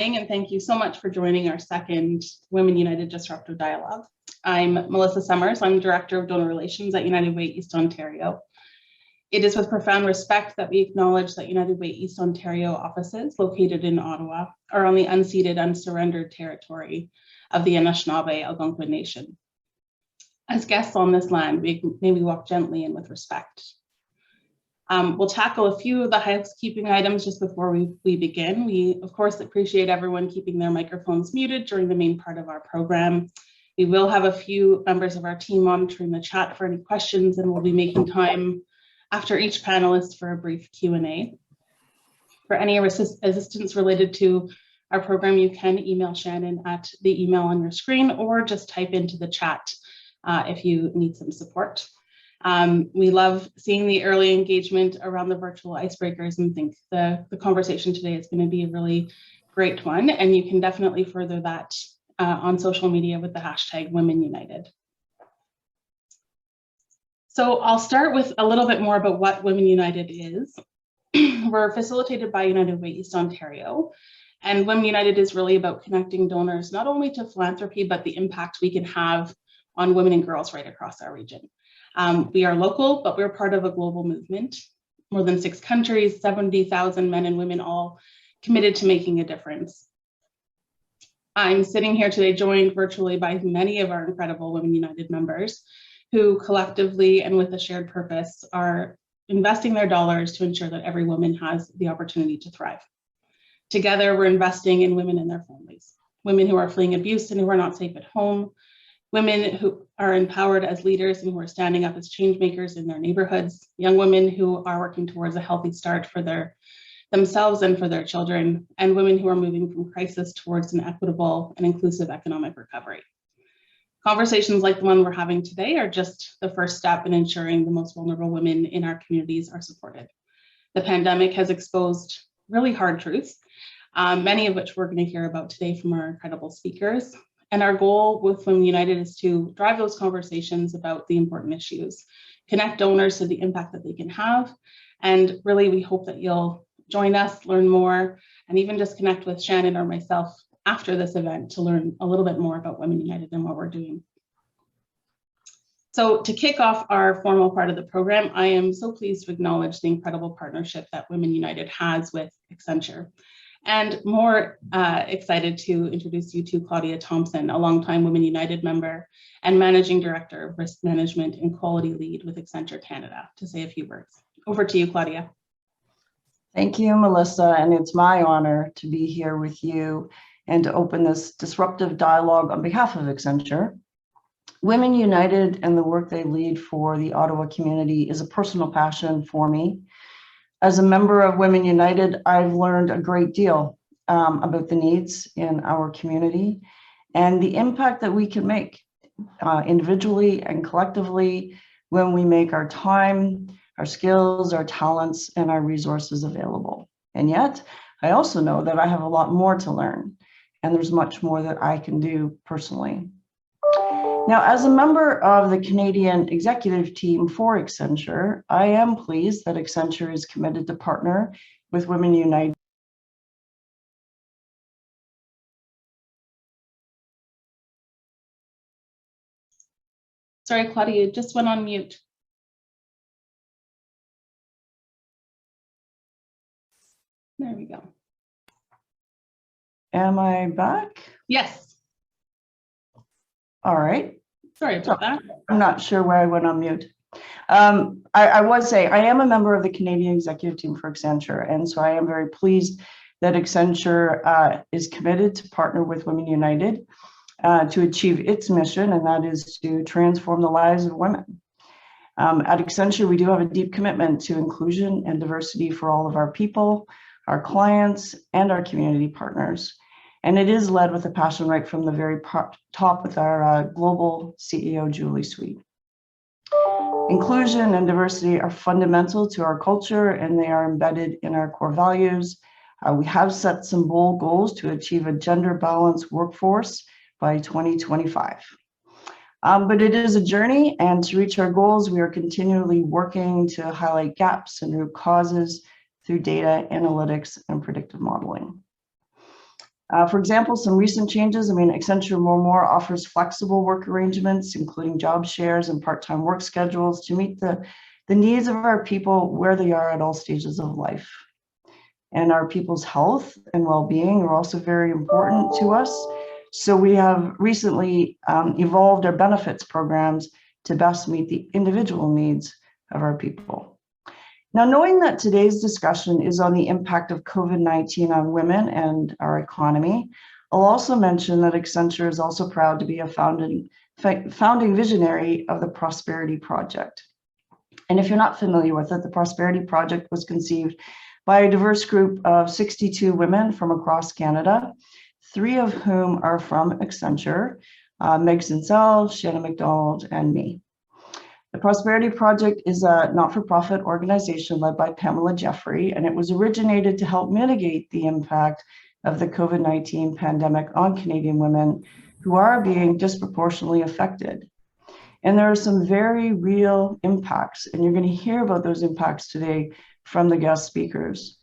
And thank you so much for joining our second Women United Disruptive Dialogue. I'm Melissa Summers. I'm Director of Donor Relations at United Way East Ontario. It is with profound respect that we acknowledge that United Way East Ontario offices located in Ottawa are on the unceded, unsurrendered territory of the Anishinaabe Algonquin Nation. As guests on this land, may we walk gently and with respect. We'll tackle a few of the housekeeping items just before we begin. We, of course, appreciate everyone keeping their microphones muted during the main part of our program. We will have a few members of our team monitoring the chat for any questions, and we'll be making time after each panelist for a brief Q&A. For any assistance related to our program, you can email Shannon at the email on your screen or just type into the chat if you need some support. We love seeing the early engagement around the virtual icebreakers and think the conversation today is going to be a really great one. And you can definitely further that on social media with the hashtag Women United. So I'll start with a little bit more about what Women United is. We're facilitated by United Way East Ontario. And Women United is really about connecting donors, not only to philanthropy, but the impact we can have on women and girls right across our region. We are local, but we're part of a global movement. More than 6 countries, 70,000 men and women, all committed to making a difference. I'm sitting here today joined virtually by many of our incredible Women United members who collectively and with a shared purpose are investing their dollars to ensure that every woman has the opportunity to thrive. Together, we're investing in women and their families, women who are fleeing abuse and who are not safe at home, women who are empowered as leaders and who are standing up as change makers in their neighborhoods, young women who are working towards a healthy start for themselves and for their children, and women who are moving from crisis towards an equitable and inclusive economic recovery. Conversations like the one we're having today are just the first step in ensuring the most vulnerable women in our communities are supported. The pandemic has exposed really hard truths, many of which we're going to hear about today from our incredible speakers. And our goal with Women United is to drive those conversations about the important issues, connect donors to the impact that they can have. And really, we hope that you'll join us, learn more, and even just connect with Shannon or myself after this event to learn a little bit more about Women United and what we're doing. So to kick off our formal part of the program, I am so pleased to acknowledge the incredible partnership that Women United has with Accenture. And more excited to introduce you to Claudia Thompson, a longtime Women United member and Managing Director of Risk Management and Quality Lead with Accenture Canada, to say a few words. Over to you, Claudia. Thank you, Melissa, and it's my honor to be here with you and to open this disruptive dialogue on behalf of Accenture. Women United and the work they lead for the Ottawa community is a personal passion for me. As a member of Women United, I've learned a great deal about the needs in our community and the impact that we can make individually and collectively when we make our time, our skills, our talents, and our resources available. And yet, I also know that I have a lot more to learn, and there's much more that I can do personally. Now, as a member of the Canadian executive team for Accenture, I am pleased that Accenture is committed to partner with Women United. Sorry, Claudia, you just went on mute. There we go. Am I back? Yes. All right. Sorry about that. I'm not sure where I went on mute. I was saying I am a member of the Canadian executive team for Accenture, and so I am very pleased that Accenture is committed to partner with Women United to achieve its mission, and that is to transform the lives of women. At Accenture, we do have a deep commitment to inclusion and diversity for all of our people, our clients, and our community partners. And it is led with a passion right from the very top with our global CEO, Julie Sweet. Inclusion and diversity are fundamental to our culture, and they are embedded in our core values. We have set some bold goals to achieve a gender balanced workforce by 2025. But it is a journey, and to reach our goals, we are continually working to highlight gaps and root causes through data analytics and predictive modeling. For example, some recent changes, Accenture more offers flexible work arrangements, including job shares and part-time work schedules to meet the needs of our people where they are at all stages of life. And our people's health and well-being are also very important to us. So we have recently evolved our benefits programs to best meet the individual needs of our people. Now, knowing that today's discussion is on the impact of COVID-19 on women and our economy, I'll also mention that Accenture is also proud to be a founding visionary of the Prosperity Project. And if you're not familiar with it, the Prosperity Project was conceived by a diverse group of 62 women from across Canada, 3 of whom are from Accenture, Meg Sincel, Shannon McDonald, and me. The Prosperity Project is a not-for-profit organization led by Pamela Jeffrey, and it was originated to help mitigate the impact of the COVID-19 pandemic on Canadian women who are being disproportionately affected. And there are some very real impacts, and you're going to hear about those impacts today from the guest speakers.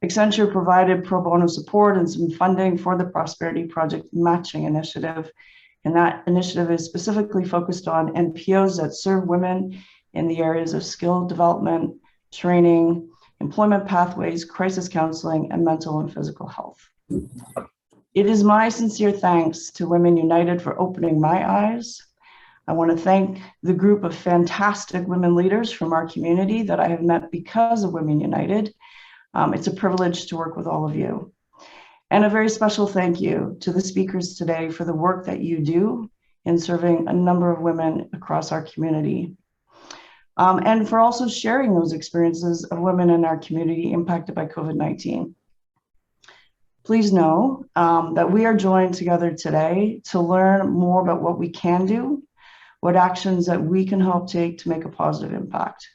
Accenture provided pro bono support and some funding for the Prosperity Project Matching Initiative. And that initiative is specifically focused on NPOs that serve women in the areas of skill development, training, employment pathways, crisis counseling, and mental and physical health. It is my sincere thanks to Women United for opening my eyes. I want to thank the group of fantastic women leaders from our community that I have met because of Women United. It's a privilege to work with all of you. And a very special thank you to the speakers today for the work that you do in serving a number of women across our community. And for also sharing those experiences of women in our community impacted by COVID-19. Please know that we are joined together today to learn more about what we can do, what actions that we can help take to make a positive impact.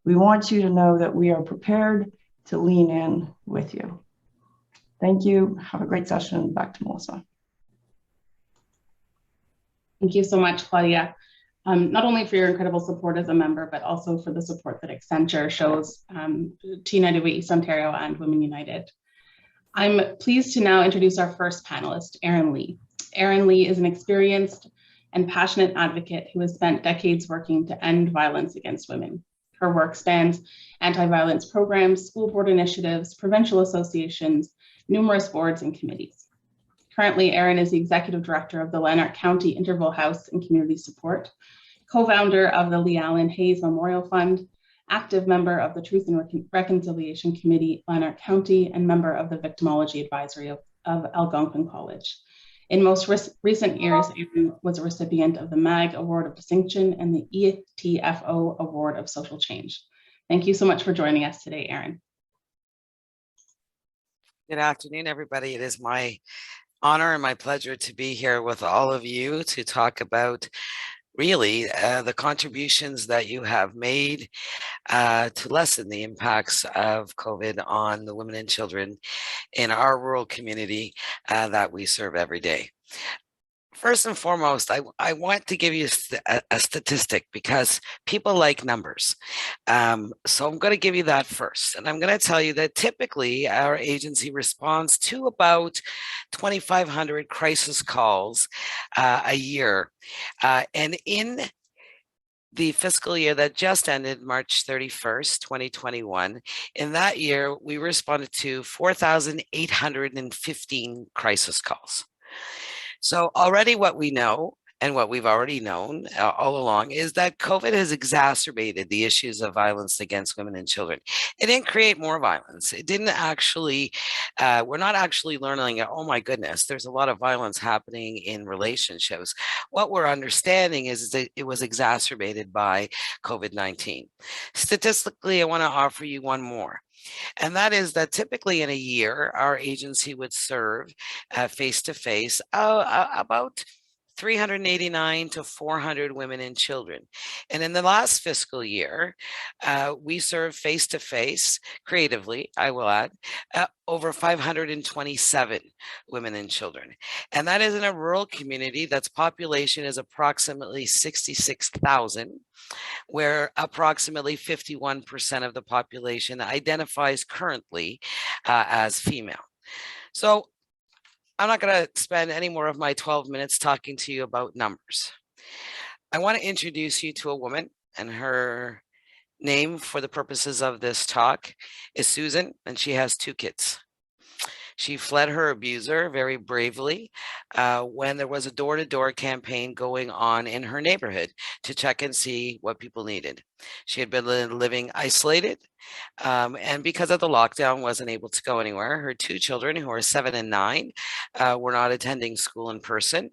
We want you to know that we are prepared to lean in with you. Thank you. Have a great session. Back to Melissa. Thank you so much, Claudia. Not only for your incredible support as a member, but also for the support that Accenture shows to United Way East Ontario and Women United. I'm pleased to now introduce our first panelist, Erin Lee. Erin Lee is an experienced and passionate advocate who has spent decades working to end violence against women. Her work spans anti-violence programs, school board initiatives, provincial associations, numerous boards and committees. Currently, Erin is the Executive Director of the Lanark County Interval House and Community Support, co-founder of the Lee Allen Hayes Memorial Fund, active member of the Truth and Reconciliation Committee, Lanark County, and member of the Victimology Advisory of Algonquin College. In most recent years, Erin was a recipient of the MAG Award of Distinction and the ETFO Award of Social Change. Thank you so much for joining us today, Erin. Good afternoon, everybody. It is my honor and my pleasure to be here with all of you to talk about really the contributions that you have made to lessen the impacts of COVID on the women and children in our rural community that we serve every day. First and foremost, I want to give you a statistic because people like numbers. So I'm going to give you that first. And I'm going to tell you that typically our agency responds to about 2,500 crisis calls a year. And in the fiscal year that just ended, March 31st, 2021, in that year, we responded to 4,815 crisis calls. So already what we know and what we've already known all along is that COVID has exacerbated the issues of violence against women and children. It didn't create more violence. It didn't actually, we're not actually learning, oh my goodness, there's a lot of violence happening in relationships. What we're understanding is that it was exacerbated by COVID-19. Statistically, I want to offer you one more. And that is that typically in a year, our agency would serve face-to-face about 389 to 400 women and children. And in the last fiscal year, we served face-to-face, creatively, I will add, over 527 women and children. And that is in a rural community that's population is approximately 66,000. Where approximately 51% of the population identifies currently as female. So I'm not going to spend any more of my 12 minutes talking to you about numbers. I want to introduce you to a woman, and her name for the purposes of this talk is Susan, and she has 2 kids. She fled her abuser very bravely when there was a door-to-door campaign going on in her neighborhood to check and see what people needed. She had been living isolated, and because of the lockdown, wasn't able to go anywhere. Her 2 children, who are 7 and 9, were not attending school in person,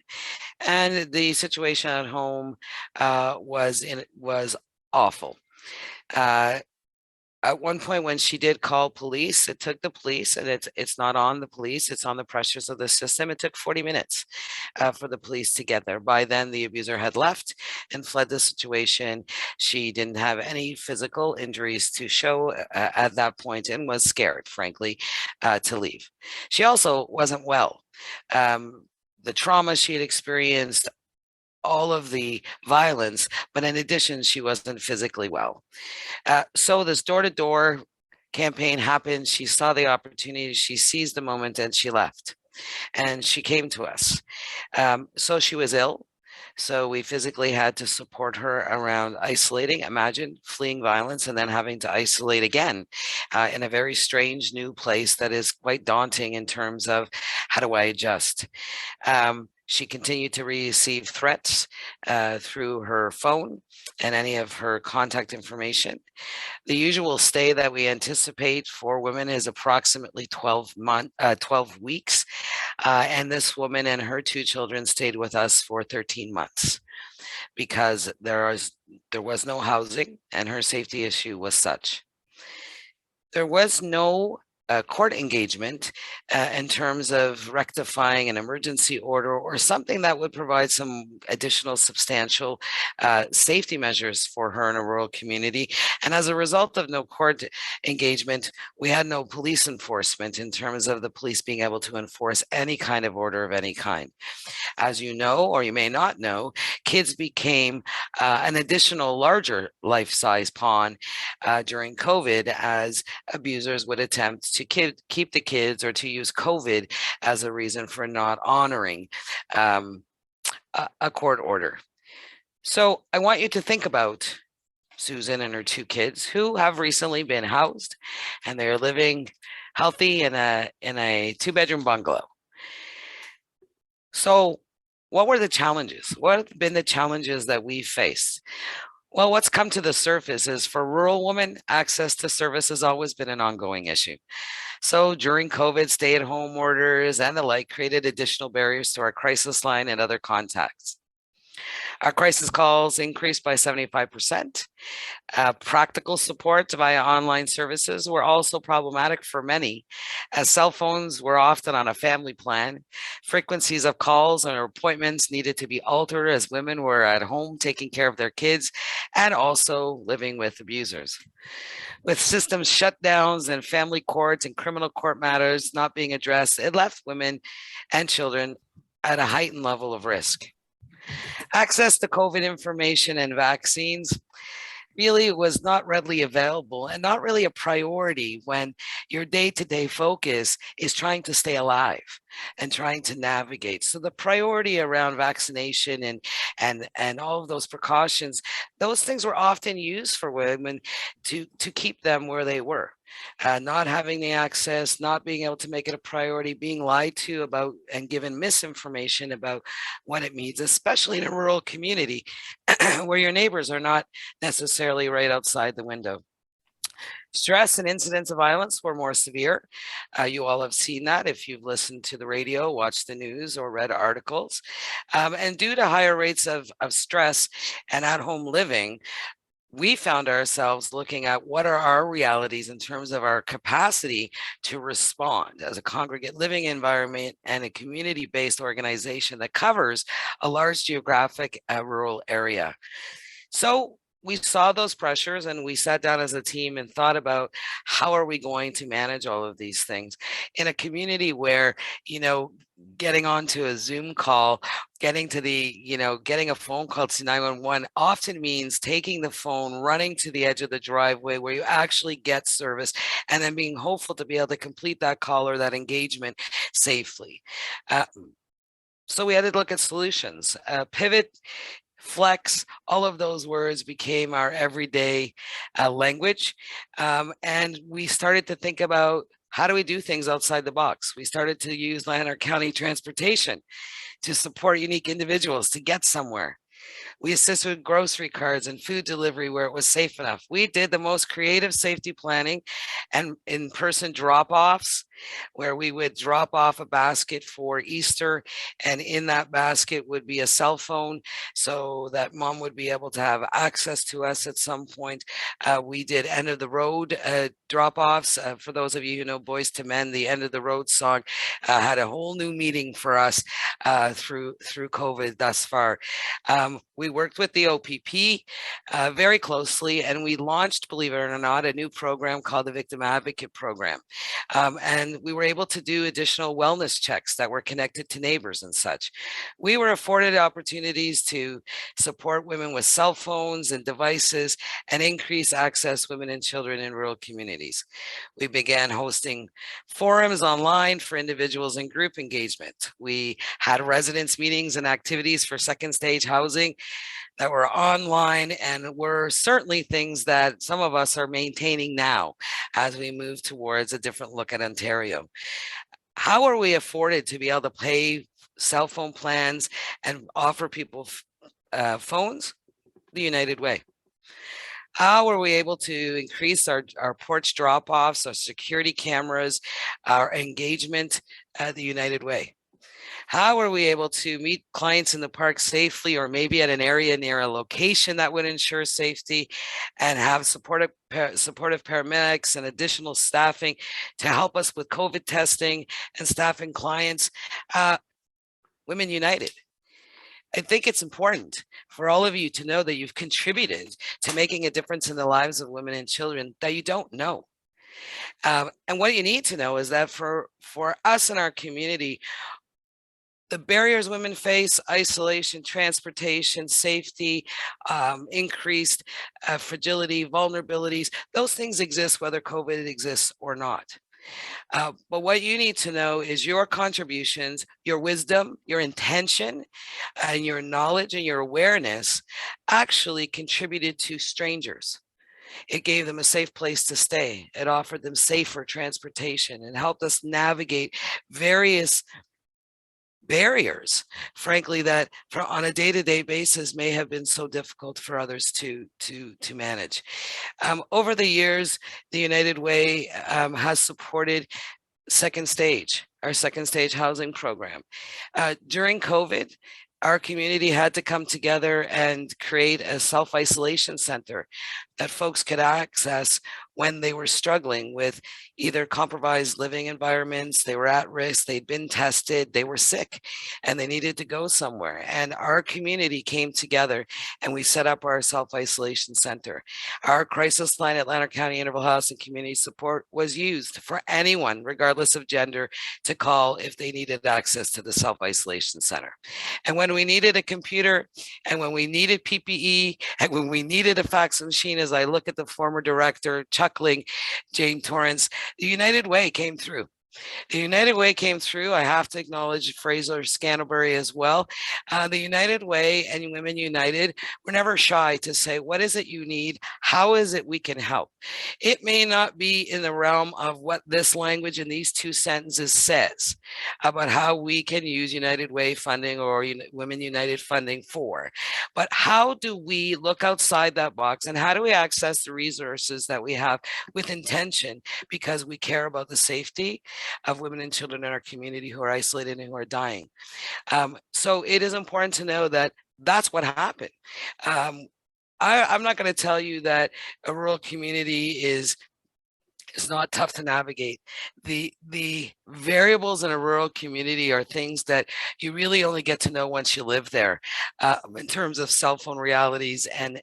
and the situation at home was awful. At one point when she did call police, it took the police, and it's not on the police, it's on the pressures of the system. It took 40 minutes for the police to get there. By then, the abuser had left and fled the situation. She didn't have any physical injuries to show at that point, and was scared, frankly, to leave. She also wasn't well. The trauma she had experienced, all of the violence, but in addition, she wasn't physically well. So this door-to-door campaign happened. She saw the opportunity, she seized the moment, and she left. And she came to us. So she was ill. So we physically had to support her around isolating. Imagine fleeing violence and then having to isolate again in a very strange new place that is quite daunting in terms of how do I adjust. She continued to receive threats through her phone and any of her contact information. The usual stay that we anticipate for women is approximately 12 weeks. And this woman and her 2 children stayed with us for 13 months because there was no housing, and her safety issue was such. There was no court engagement in terms of rectifying an emergency order or something that would provide some additional substantial safety measures for her in a rural community. And as a result of no court engagement, we had no police enforcement in terms of the police being able to enforce any kind of order of any kind. As you know, or you may not know, kids became an additional larger life-size pawn during COVID, as abusers would attempt to keep the kids or to use COVID as a reason for not honoring a court order. So I want you to think about Susan and her 2 kids who have recently been housed, and they're living healthy in a 2-bedroom bungalow. So what were the challenges? What have been the challenges that we faced? Well, what's come to the surface is, for rural women, access to service has always been an ongoing issue. So during COVID, stay-at-home orders and the like created additional barriers to our crisis line and other contacts. Our crisis calls increased by 75%. Practical support via online services were also problematic for many, as cell phones were often on a family plan. Frequencies of calls and appointments needed to be altered as women were at home taking care of their kids and also living with abusers. With systems shutdowns and family courts and criminal court matters not being addressed, it left women and children at a heightened level of risk. Access to COVID information and vaccines really was not readily available and not really a priority when your day-to-day focus is trying to stay alive and trying to navigate. So the priority around vaccination and all of those precautions, those things were often used for women to keep them where they were. Not having the access, not being able to make it a priority, being lied to about and given misinformation about what it means, especially in a rural community where your neighbors are not necessarily right outside the window. Stress and incidents of violence were more severe. You all have seen that if you've listened to the radio, watched the news, or read articles. And due to higher rates of stress and at-home living, we found ourselves looking at what are our realities in terms of our capacity to respond as a congregate living environment and a community-based organization that covers a large geographic rural area. So we saw those pressures, and we sat down as a team and thought about how are we going to manage all of these things in a community where, getting onto a Zoom call, getting to getting a phone call to 911 often means taking the phone, running to the edge of the driveway where you actually get service, and then being hopeful to be able to complete that call or that engagement safely. So we had to look at solutions. Pivot, flex, all of those words became our everyday language. And we started to think about, how do we do things outside the box? We started to use Lanark County transportation to support unique individuals to get somewhere. We assisted with grocery cards and food delivery where it was safe enough. We did the most creative safety planning and in-person drop-offs, where we would drop off a basket for Easter, and in that basket would be a cell phone so that mom would be able to have access to us at some point. We did end of the road drop-offs. For those of you who know Boys to Men, the End of the Road song had a whole new meaning for us through COVID thus far. We worked with the OPP very closely, and we launched, believe it or not, a new program called the Victim Advocate Program. And we were able to do additional wellness checks that were connected to neighbors and such. We were afforded opportunities to support women with cell phones and devices and increase access women and children in rural communities. We began hosting forums online for individuals and group engagement. We had residence meetings and activities for second stage housing that were online, and were certainly things that some of us are maintaining now as we move towards a different look at Ontario. How are we afforded to be able to pay cell phone plans and offer people phones? The United Way. How are we able to increase our porch drop-offs, our security cameras, our engagement the United Way? How are we able to meet clients in the park safely, or maybe at an area near a location that would ensure safety, and have supportive paramedics and additional staffing to help us with COVID testing and staffing clients? Women United. I think it's important for all of you to know that you've contributed to making a difference in the lives of women and children that you don't know. And what you need to know is that for us in our community, the barriers women face, isolation, transportation, safety, increased fragility, vulnerabilities, those things exist whether COVID exists or not. But what you need to know is your contributions, your wisdom, your intention, and your knowledge and your awareness actually contributed to strangers. It gave them a safe place to stay. It offered them safer transportation and helped us navigate various barriers, frankly, that on a day-to-day basis may have been so difficult for others to manage. Over the years, the United Way has supported our second stage housing program. During COVID, our community had to come together and create a self-isolation center that folks could access when they were struggling with either compromised living environments, they were at risk, they'd been tested, they were sick, and they needed to go somewhere. And our community came together and we set up our self-isolation center. Our crisis line at Lanark County Interval House and Community Support was used for anyone, regardless of gender, to call if they needed access to the self-isolation center. And when we needed a computer, and when we needed PPE, and when we needed a fax machine, as I look at the former director chuckling, Jane Torrance, the United Way came through. The United Way came through. I have to acknowledge Fraser Scantlebury as well. The United Way and Women United were never shy to say, what is it you need? How is it we can help? It may not be in the realm of what this language in these two sentences says about how we can use United Way funding or Women United funding for, but how do we look outside that box, and how do we access the resources that we have with intention, because we care about the safety of women and children in our community who are isolated and who are dying. So it is important to know that that's what happened. I'm not going to tell you that a rural community is It's not tough to navigate. The variables in a rural community are things that you really only get to know once you live there, in terms of cell phone realities and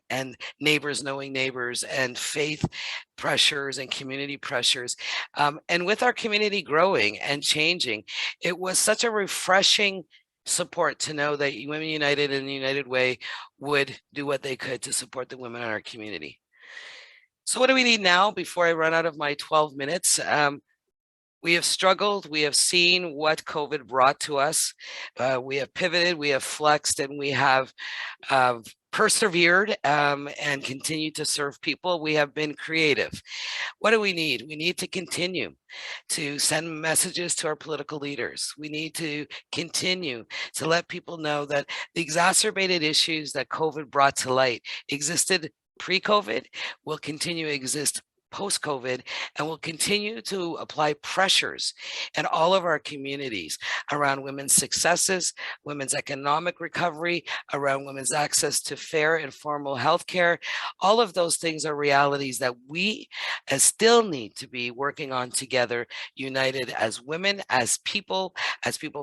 neighbors knowing neighbors and faith pressures and community pressures. And with our community growing and changing, it was such a refreshing support to know that Women United and the United Way would do what they could to support the women in our community. So what do we need now before I run out of my 12 minutes? We have struggled. We have seen what COVID brought to us. We have pivoted, we have flexed, and we have persevered and continued to serve people. We have been creative. What do we need? We need to continue to send messages to our political leaders. We need to continue to let people know that the exacerbated issues that COVID brought to light existed pre-COVID, will continue to exist post-COVID, and will continue to apply pressures in all of our communities around women's successes, women's economic recovery, around women's access to fair and formal health care. All of those things are realities that we still need to be working on together, united as women, as people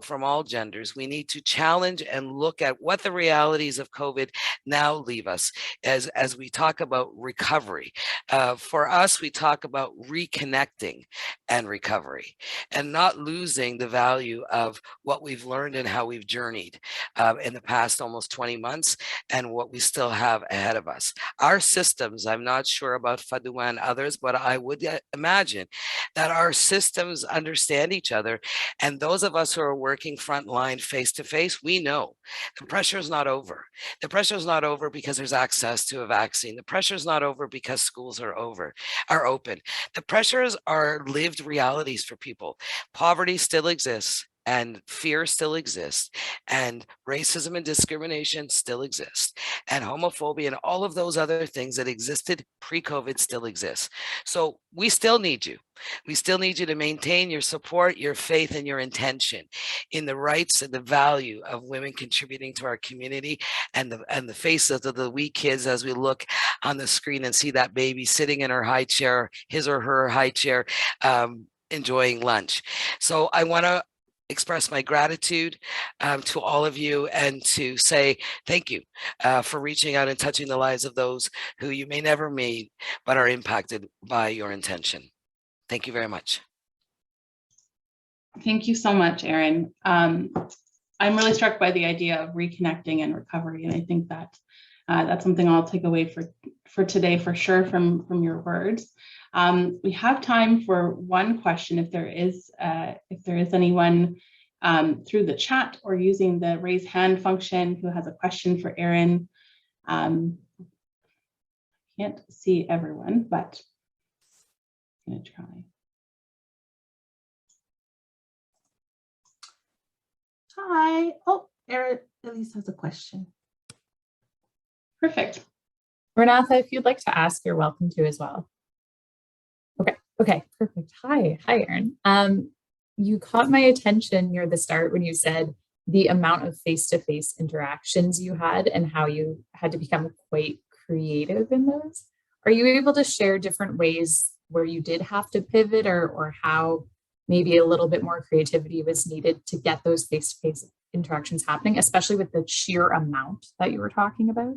from all genders. We need to challenge and look at what the realities of COVID now leave us as we talk about recovery. For us, we talk about reconnecting and recovery and not losing the value of what we've learned and how we've journeyed in the past almost 20 months and what we still have ahead of us. Our systems, I'm not sure about Faduma and others, but I would imagine that our systems understand each other. And those of us who are working frontline face to face, we know the pressure is not over. The pressure is not over because there's access to a vaccine. The pressure is not over because schools are open. The pressures are lived realities for people. Poverty still exists, and fear still exists, and racism and discrimination still exist, and homophobia and all of those other things that existed pre-COVID still exist. So we still need you. We still need you to maintain your support, your faith, and your intention in the rights and the value of women contributing to our community, and the faces of the wee kids as we look on the screen and see that baby sitting in her high chair, his or her high chair, enjoying lunch. So I want to express my gratitude to all of you and to say thank you for reaching out and touching the lives of those who you may never meet but are impacted by your intention. Thank you very much. Thank you so much, Erin. I'm really struck by the idea of reconnecting and recovery, and I think that that's something I'll take away for today for sure from your words. We have time for one question if there is anyone through the chat or using the raise hand function who has a question for Erin. Can't see everyone, but I'm going to try. Hi. Oh, Erin Elise has a question. Perfect. Renatha, if you'd like to ask, you're welcome to as well. Okay, perfect. Hi, Erin. You caught my attention near the start when you said the amount of face-to-face interactions you had and how you had to become quite creative in those. Are you able to share different ways where you did have to pivot or how maybe a little bit more creativity was needed to get those face-to-face interactions happening, especially with the sheer amount that you were talking about?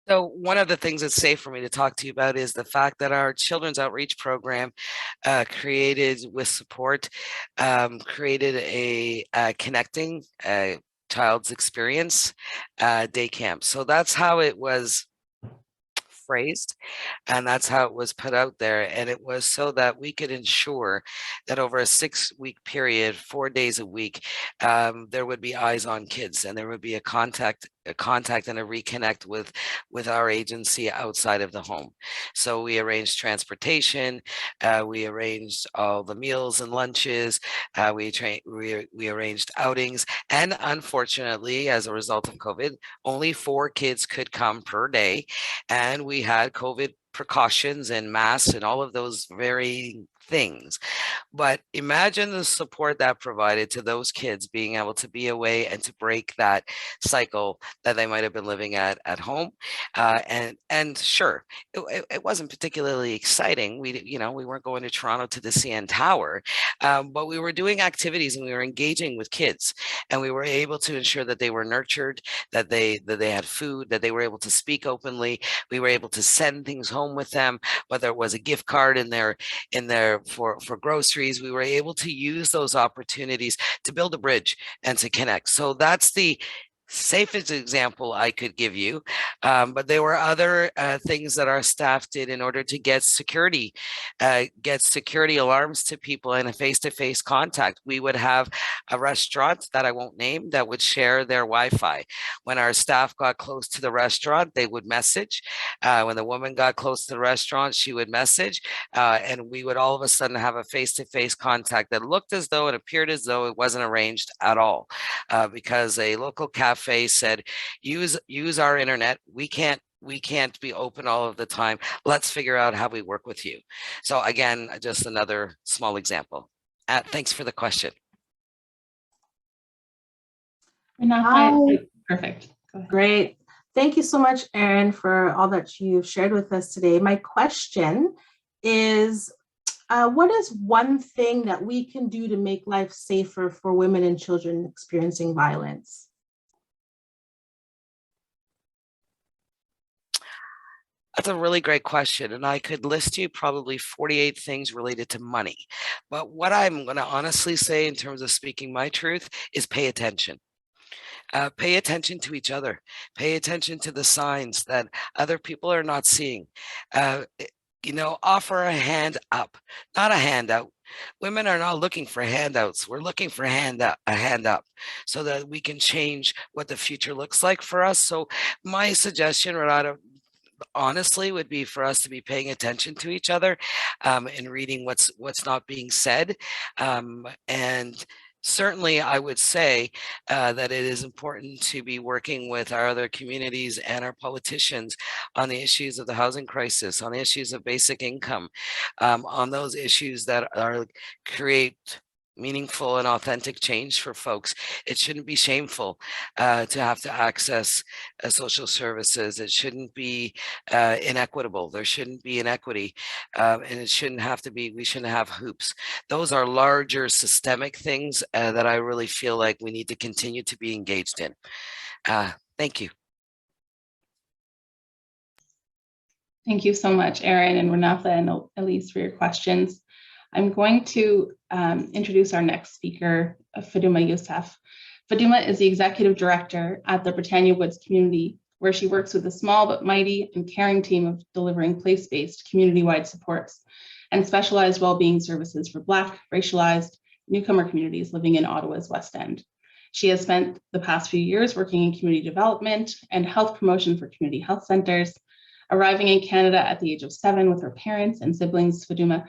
So one of the things that's safe for me to talk to you about is the fact that our children's outreach program created with support, created a connecting child's experience day camp. So that's how it was phrased, and that's how it was put out there. And it was so that we could ensure that over a 6-week period, 4 days a week, there would be eyes on kids, and there would be a contact and a reconnect with our agency outside of the home. So we arranged transportation, we arranged all the meals and lunches, we arranged outings, and unfortunately, as a result of COVID, only 4 kids could come per day, and we had COVID precautions and masks and all of those very things. But imagine the support that provided to those kids being able to be away and to break that cycle that they might have been living at home. And sure, it wasn't particularly exciting. We weren't going to Toronto to the CN Tower, but we were doing activities and we were engaging with kids, and we were able to ensure that they were nurtured, that they had food, that they were able to speak openly. We were able to send things home with them, whether it was a gift card in there for groceries. We were able to use those opportunities to build a bridge and to connect. So that's the safest example I could give you. But there were other things that our staff did in order to get security alarms to people and a face-to-face contact. We would have a restaurant that I won't name that would share their Wi-Fi. When our staff got close to the restaurant, they would message. When the woman got close to the restaurant, she would message, and we would all of a sudden have a face-to-face contact that looked as though it appeared as though it wasn't arranged at all, because a local cafe said, use our internet. We can't be open all of the time. Let's figure out how we work with you. So again, just another small example. Thanks for the question. Perfect. Go ahead. Great. Thank you so much, Erin, for all that you've shared with us today. My question is, what is one thing that we can do to make life safer for women and children experiencing violence? That's a really great question, and I could list you probably 48 things related to money. But what I'm going to honestly say in terms of speaking my truth is pay attention. Pay attention to each other. Pay attention to the signs that other people are not seeing. Offer a hand up, not a handout. Women are not looking for handouts. We're looking for a hand up so that we can change what the future looks like for us. So my suggestion, Renata, honestly, would be for us to be paying attention to each other, and reading what's not being said. And certainly I would say that it is important to be working with our other communities and our politicians on the issues of the housing crisis, on the issues of basic income, on those issues that create meaningful and authentic change for folks. It shouldn't be shameful to have to access social services. It shouldn't be inequitable. There shouldn't be inequity, and it shouldn't have to be. We shouldn't have hoops. Those are larger systemic things that I really feel like we need to continue to be engaged in. Thank you. Thank you so much, Erin and Renata and Elise, for your questions. I'm going to introduce our next speaker, Faduma Youssef. Faduma is the Executive Director at the Britannia Woods community, where she works with a small but mighty and caring team of delivering place-based community-wide supports and specialized well-being services for Black, racialized, newcomer communities living in Ottawa's West End. She has spent the past few years working in community development and health promotion for community health centers. Arriving in Canada at the age of 7 with her parents and siblings, Faduma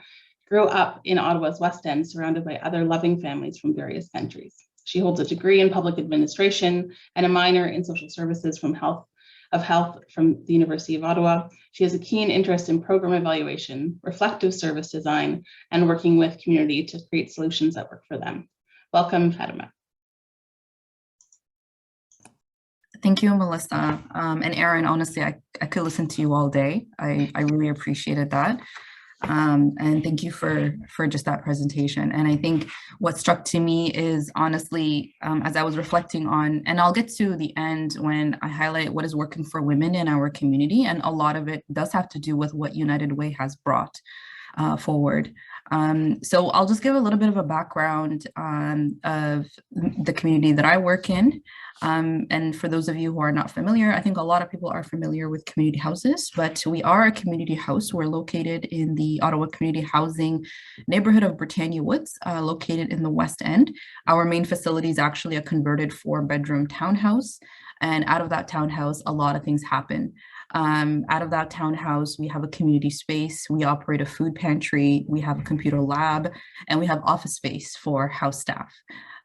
grew up in Ottawa's West End, surrounded by other loving families from various countries. She holds a degree in public administration and a minor in social services from health from the University of Ottawa. She has a keen interest in program evaluation, reflective service design, and working with community to create solutions that work for them. Welcome, Faduma. Thank you, Melissa. And Erin, honestly, I could listen to you all day. I really appreciated that. And thank you for just that presentation. And I think what struck to me is honestly, as I was reflecting on, and I'll get to the end when I highlight what is working for women in our community, and a lot of it does have to do with what United Way has brought forward. So I'll just give a little bit of a background of the community that I work in. And for those of you who are not familiar, I think a lot of people are familiar with community houses, but we are a community house. We're located in the Ottawa Community Housing neighborhood of Britannia Woods, located in the West End. Our main facility is actually a converted 4-bedroom townhouse. And out of that townhouse, a lot of things happen. Out of that townhouse, we have a community space, we operate a food pantry, we have a computer lab, and we have office space for house staff.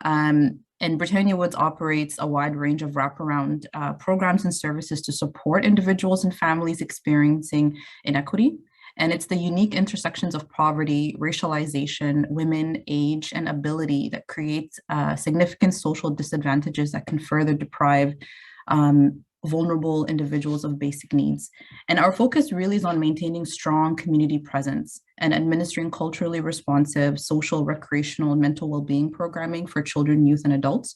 And Britannia Woods operates a wide range of wraparound programs and services to support individuals and families experiencing inequity. And it's the unique intersections of poverty, racialization, women, age, and ability that creates significant social disadvantages that can further deprive vulnerable individuals of basic needs. And our focus really is on maintaining strong community presence and administering culturally responsive social, recreational, and mental well-being programming for children, youth, and adults.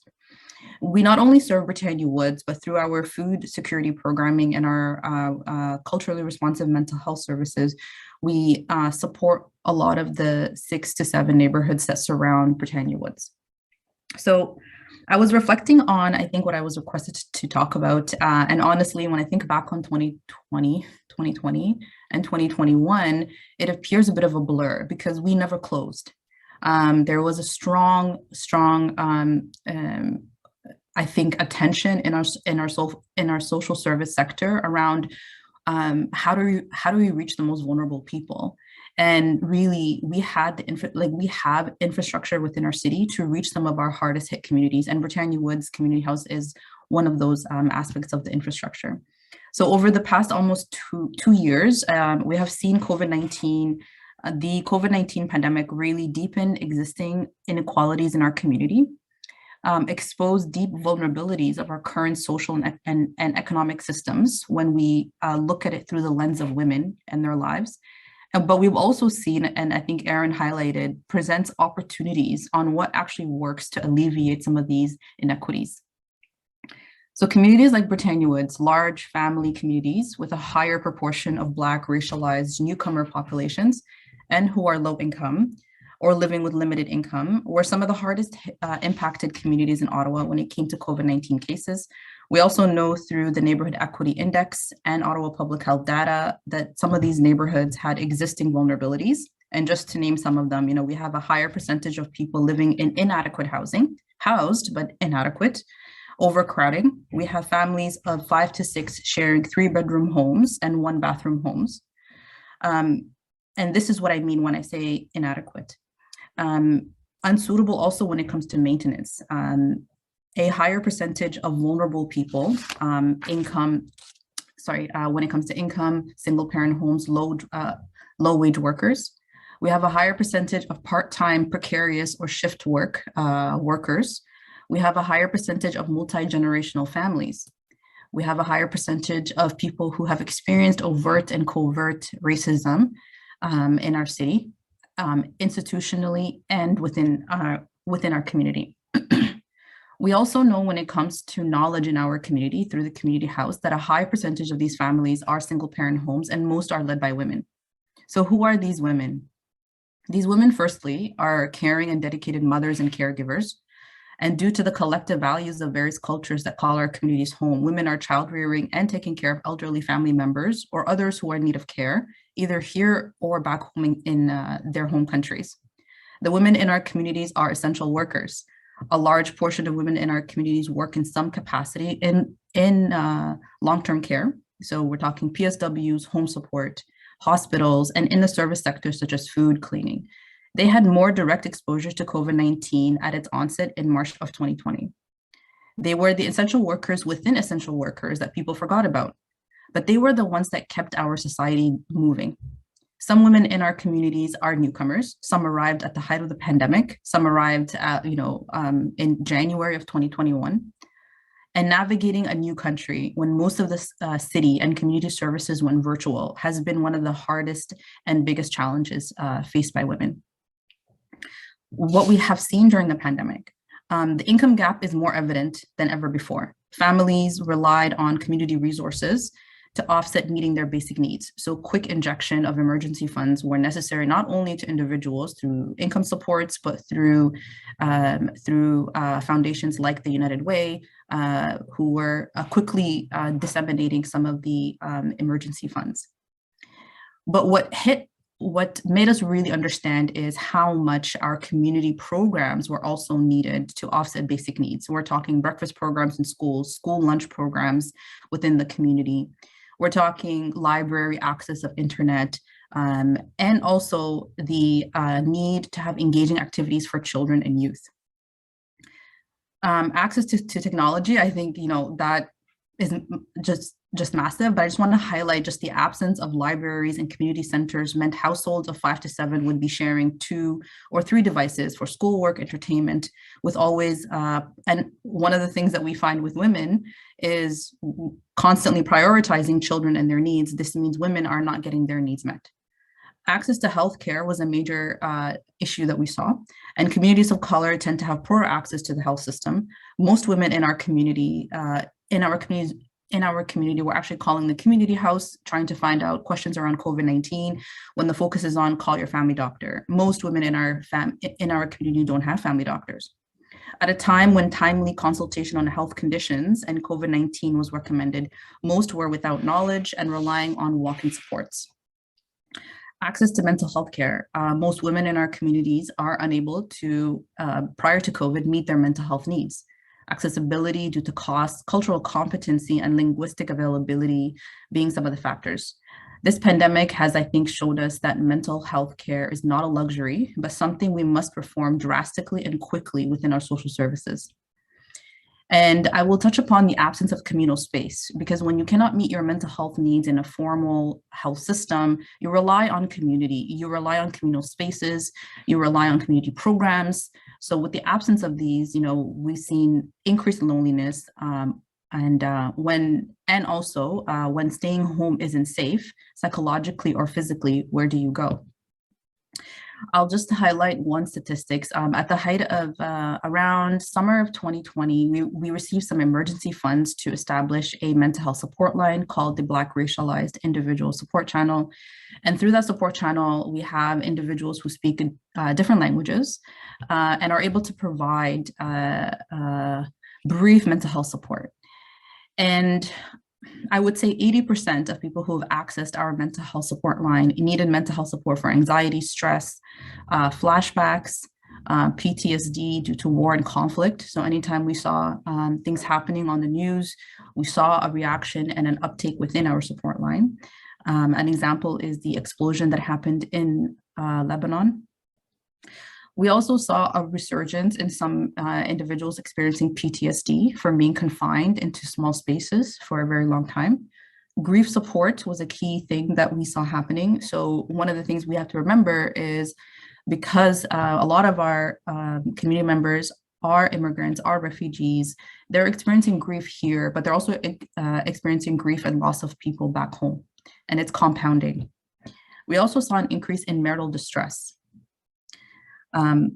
We not only serve Britannia Woods, but through our food security programming and our culturally responsive mental health services, we support a lot of the 6 to 7 neighborhoods that surround Britannia Woods. So I was reflecting on, I think, what I was requested to talk about. And honestly, when I think back on 2020 and 2021, it appears a bit of a blur because we never closed. There was a strong, I think, attention in our social service sector around how do we reach the most vulnerable people. And really, we have infrastructure within our city to reach some of our hardest hit communities. And Britannia Woods Community House is one of those aspects of the infrastructure. So over the past almost two years, we have seen the COVID-19 pandemic really deepen existing inequalities in our community, expose deep vulnerabilities of our current social and economic systems when we look at it through the lens of women and their lives. But we've also seen, and I think Aaron highlighted, presents opportunities on what actually works to alleviate some of these inequities. So communities like Britannia Woods, large family communities with a higher proportion of Black racialized newcomer populations and who are low income or living with limited income, were some of the hardest impacted communities in Ottawa when it came to COVID-19 cases. We also know through the Neighborhood Equity Index and Ottawa Public Health data that some of these neighborhoods had existing vulnerabilities. And just to name some of them, we have a higher percentage of people living in inadequate housing, housed but inadequate, overcrowding. We have families of 5 to 6 sharing 3-bedroom homes and 1-bathroom homes. And this is what I mean when I say inadequate. Unsuitable also when it comes to maintenance. A higher percentage of vulnerable people, when it comes to income, single parent homes, low wage workers. We have a higher percentage of part-time, precarious or shift work workers. We have a higher percentage of multi-generational families. We have a higher percentage of people who have experienced overt and covert racism in our city, institutionally and within our community. We also know when it comes to knowledge in our community through the community house that a high percentage of these families are single parent homes and most are led by women. So who are these women? These women, firstly, are caring and dedicated mothers and caregivers. And due to the collective values of various cultures that call our communities home, women are child rearing and taking care of elderly family members or others who are in need of care, either here or back home in their home countries. The women in our communities are essential workers. A large portion of women in our communities work in some capacity in long-term care. So we're talking PSWs, home support, hospitals, and in the service sector such as food, cleaning. They had more direct exposure to COVID-19 at its onset in March of 2020. They were the essential workers within essential workers that people forgot about, but they were the ones that kept our society moving. Some women in our communities are newcomers. Some arrived at the height of the pandemic. Some arrived in January of 2021. And navigating a new country when most of the city and community services went virtual has been one of the hardest and biggest challenges faced by women. What we have seen during the pandemic, the income gap is more evident than ever before. Families relied on community resources to offset meeting their basic needs. So quick injection of emergency funds were necessary not only to individuals through income supports, but through foundations like the United Way, who were quickly disseminating some of the emergency funds. But what made us really understand is how much our community programs were also needed to offset basic needs. We're talking breakfast programs in schools, school lunch programs within the community. We're talking library access of internet, and also the need to have engaging activities for children and youth. Access to technology, I think, that isn't just massive, but I just want to highlight just the absence of libraries and community centers meant households of 5 to 7 would be sharing 2 or 3 devices for schoolwork, entertainment, with always, and one of the things that we find with women is constantly prioritizing children and their needs. This means women are not getting their needs met. Access to healthcare was a major issue that we saw, and communities of color tend to have poor access to the health system. Most women in our community, we're actually calling the community house, trying to find out questions around COVID-19 when the focus is on call your family doctor. Most women in our community don't have family doctors. At a time when timely consultation on health conditions and COVID-19 was recommended, most were without knowledge and relying on walk-in supports. Access to mental health care. Most women in our communities are unable to, prior to COVID, meet their mental health needs. Accessibility due to cost, cultural competency, and linguistic availability being some of the factors. This pandemic has, I think, showed us that mental health care is not a luxury, but something we must perform drastically and quickly within our social services. And I will touch upon the absence of communal space, because when you cannot meet your mental health needs in a formal health system, you rely on community, you rely on communal spaces, you rely on community programs. So with the absence of these, we've seen increased loneliness, when staying home isn't safe, psychologically or physically, where do you go? I'll just highlight one statistics. At the height of around summer of 2020, we received some emergency funds to establish a mental health support line called the Black Racialized Individual Support Channel. And through that support channel, we have individuals who speak different languages and are able to provide brief mental health support. And I would say 80% of people who have accessed our mental health support line needed mental health support for anxiety, stress, flashbacks, PTSD due to war and conflict. So anytime we saw things happening on the news, we saw a reaction and an uptake within our support line. An example is the explosion that happened in Lebanon. We also saw a resurgence in some individuals experiencing PTSD from being confined into small spaces for a very long time. Grief support was a key thing that we saw happening. So one of the things we have to remember is because a lot of our community members are immigrants, are refugees, they're experiencing grief here, but they're also experiencing grief and loss of people back home, and it's compounding. We also saw an increase in marital distress.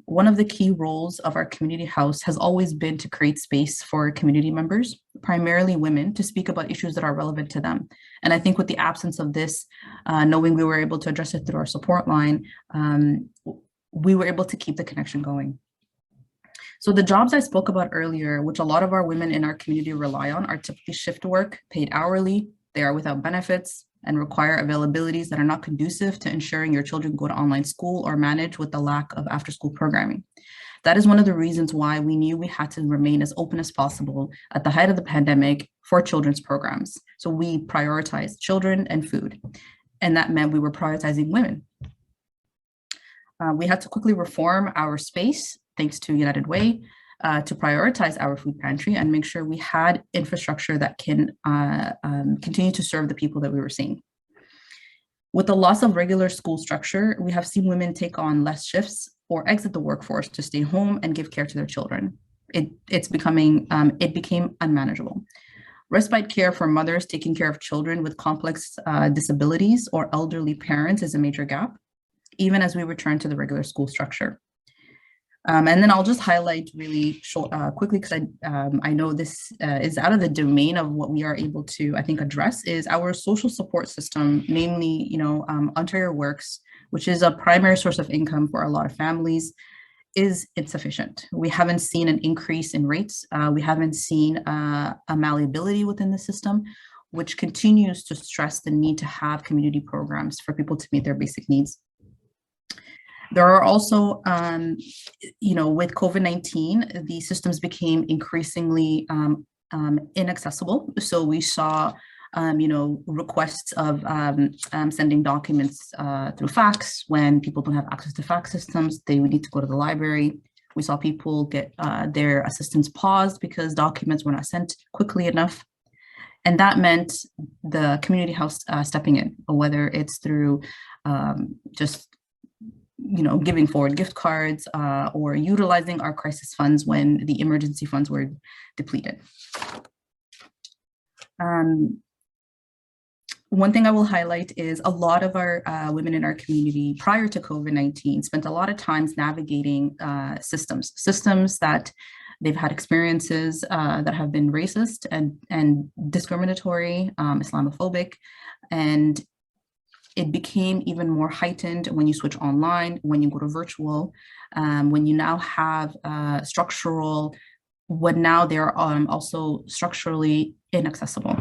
One of the key roles of our community house has always been to create space for community members, primarily women, to speak about issues that are relevant to them. And I think with the absence of this, knowing we were able to address it through our support line, we were able to keep the connection going. So the jobs I spoke about earlier, which a lot of our women in our community rely on, are typically shift work, paid hourly, they are without benefits, and require availabilities that are not conducive to ensuring your children go to online school or manage with the lack of after-school programming. That is one of the reasons why we knew we had to remain as open as possible at the height of the pandemic for children's programs. So we prioritized children and food, and that meant we were prioritizing women. We had to quickly reform our space, thanks to United Way, to prioritize our food pantry and make sure we had infrastructure that can continue to serve the people that we were seeing. With the loss of regular school structure, we have seen women take on less shifts or exit the workforce to stay home and give care to their children. It became unmanageable. Respite care for mothers taking care of children with complex disabilities or elderly parents is a major gap, even as we return to the regular school structure. And then I'll just highlight really quickly, because I know this is out of the domain of what we are able to, I think, address, is our social support system, namely, Ontario Works, which is a primary source of income for a lot of families, is insufficient. We haven't seen an increase in rates. We haven't seen a malleability within the system, which continues to stress the need to have community programs for people to meet their basic needs. There are also, with COVID-19, the systems became increasingly inaccessible. So we saw, requests of sending documents through fax. When people don't have access to fax systems, they would need to go to the library. We saw people get their assistance paused because documents were not sent quickly enough. And that meant the community house stepping in, whether it's through just giving forward gift cards or utilizing our crisis funds when the emergency funds were depleted. One thing I will highlight is a lot of our women in our community prior to COVID-19 spent a lot of times navigating systems that they've had experiences that have been racist and discriminatory, Islamophobic, and it became even more heightened when you switch online, when you go to virtual, when you now have structural, what now they're also structurally inaccessible.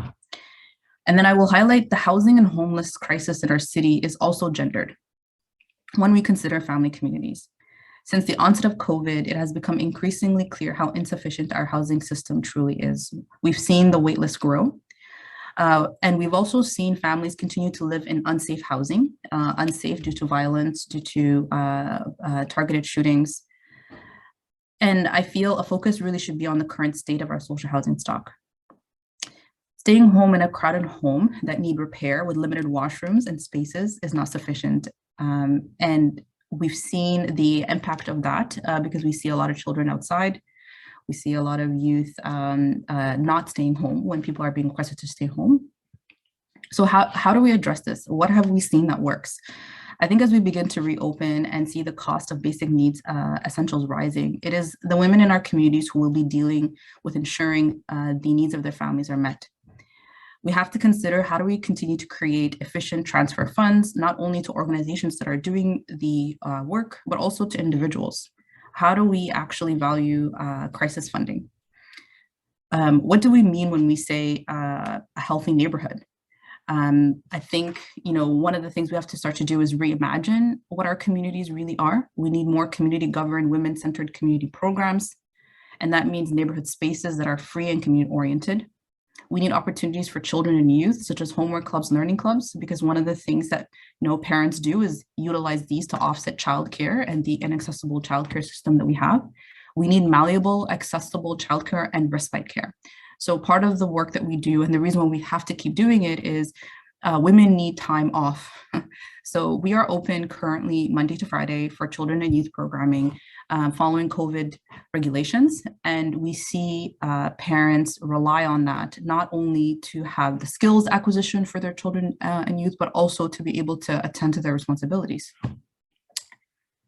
And then I will highlight the housing and homeless crisis in our city is also gendered when we consider family communities. Since the onset of COVID, it has become increasingly clear how insufficient our housing system truly is. We've seen the waitlist grow. And we've also seen families continue to live in unsafe housing, unsafe due to violence, due to targeted shootings. And I feel a focus really should be on the current state of our social housing stock. Staying home in a crowded home that need repair with limited washrooms and spaces is not sufficient. And we've seen the impact of that because we see a lot of children outside. We see a lot of youth not staying home when people are being requested to stay home. So how do we address this? What have we seen that works? I think as we begin to reopen and see the cost of basic needs essentials rising, it is the women in our communities who will be dealing with ensuring the needs of their families are met. We have to consider how do we continue to create efficient transfer funds, not only to organizations that are doing the work, but also to individuals. How do we actually value crisis funding? What do we mean when we say a healthy neighborhood? I think, one of the things we have to start to do is reimagine what our communities really are. We need more community-governed, women-centered community programs, and that means neighborhood spaces that are free and community-oriented. We need opportunities for children and youth, such as homework clubs, learning clubs, because one of the things that parents do is utilize these to offset childcare and the inaccessible childcare system that we have. We need malleable, accessible childcare and respite care. So part of the work that we do, and the reason why we have to keep doing it, is women need time off. So we are open currently Monday to Friday for children and youth programming following COVID regulations. And we see parents rely on that, not only to have the skills acquisition for their children and youth, but also to be able to attend to their responsibilities.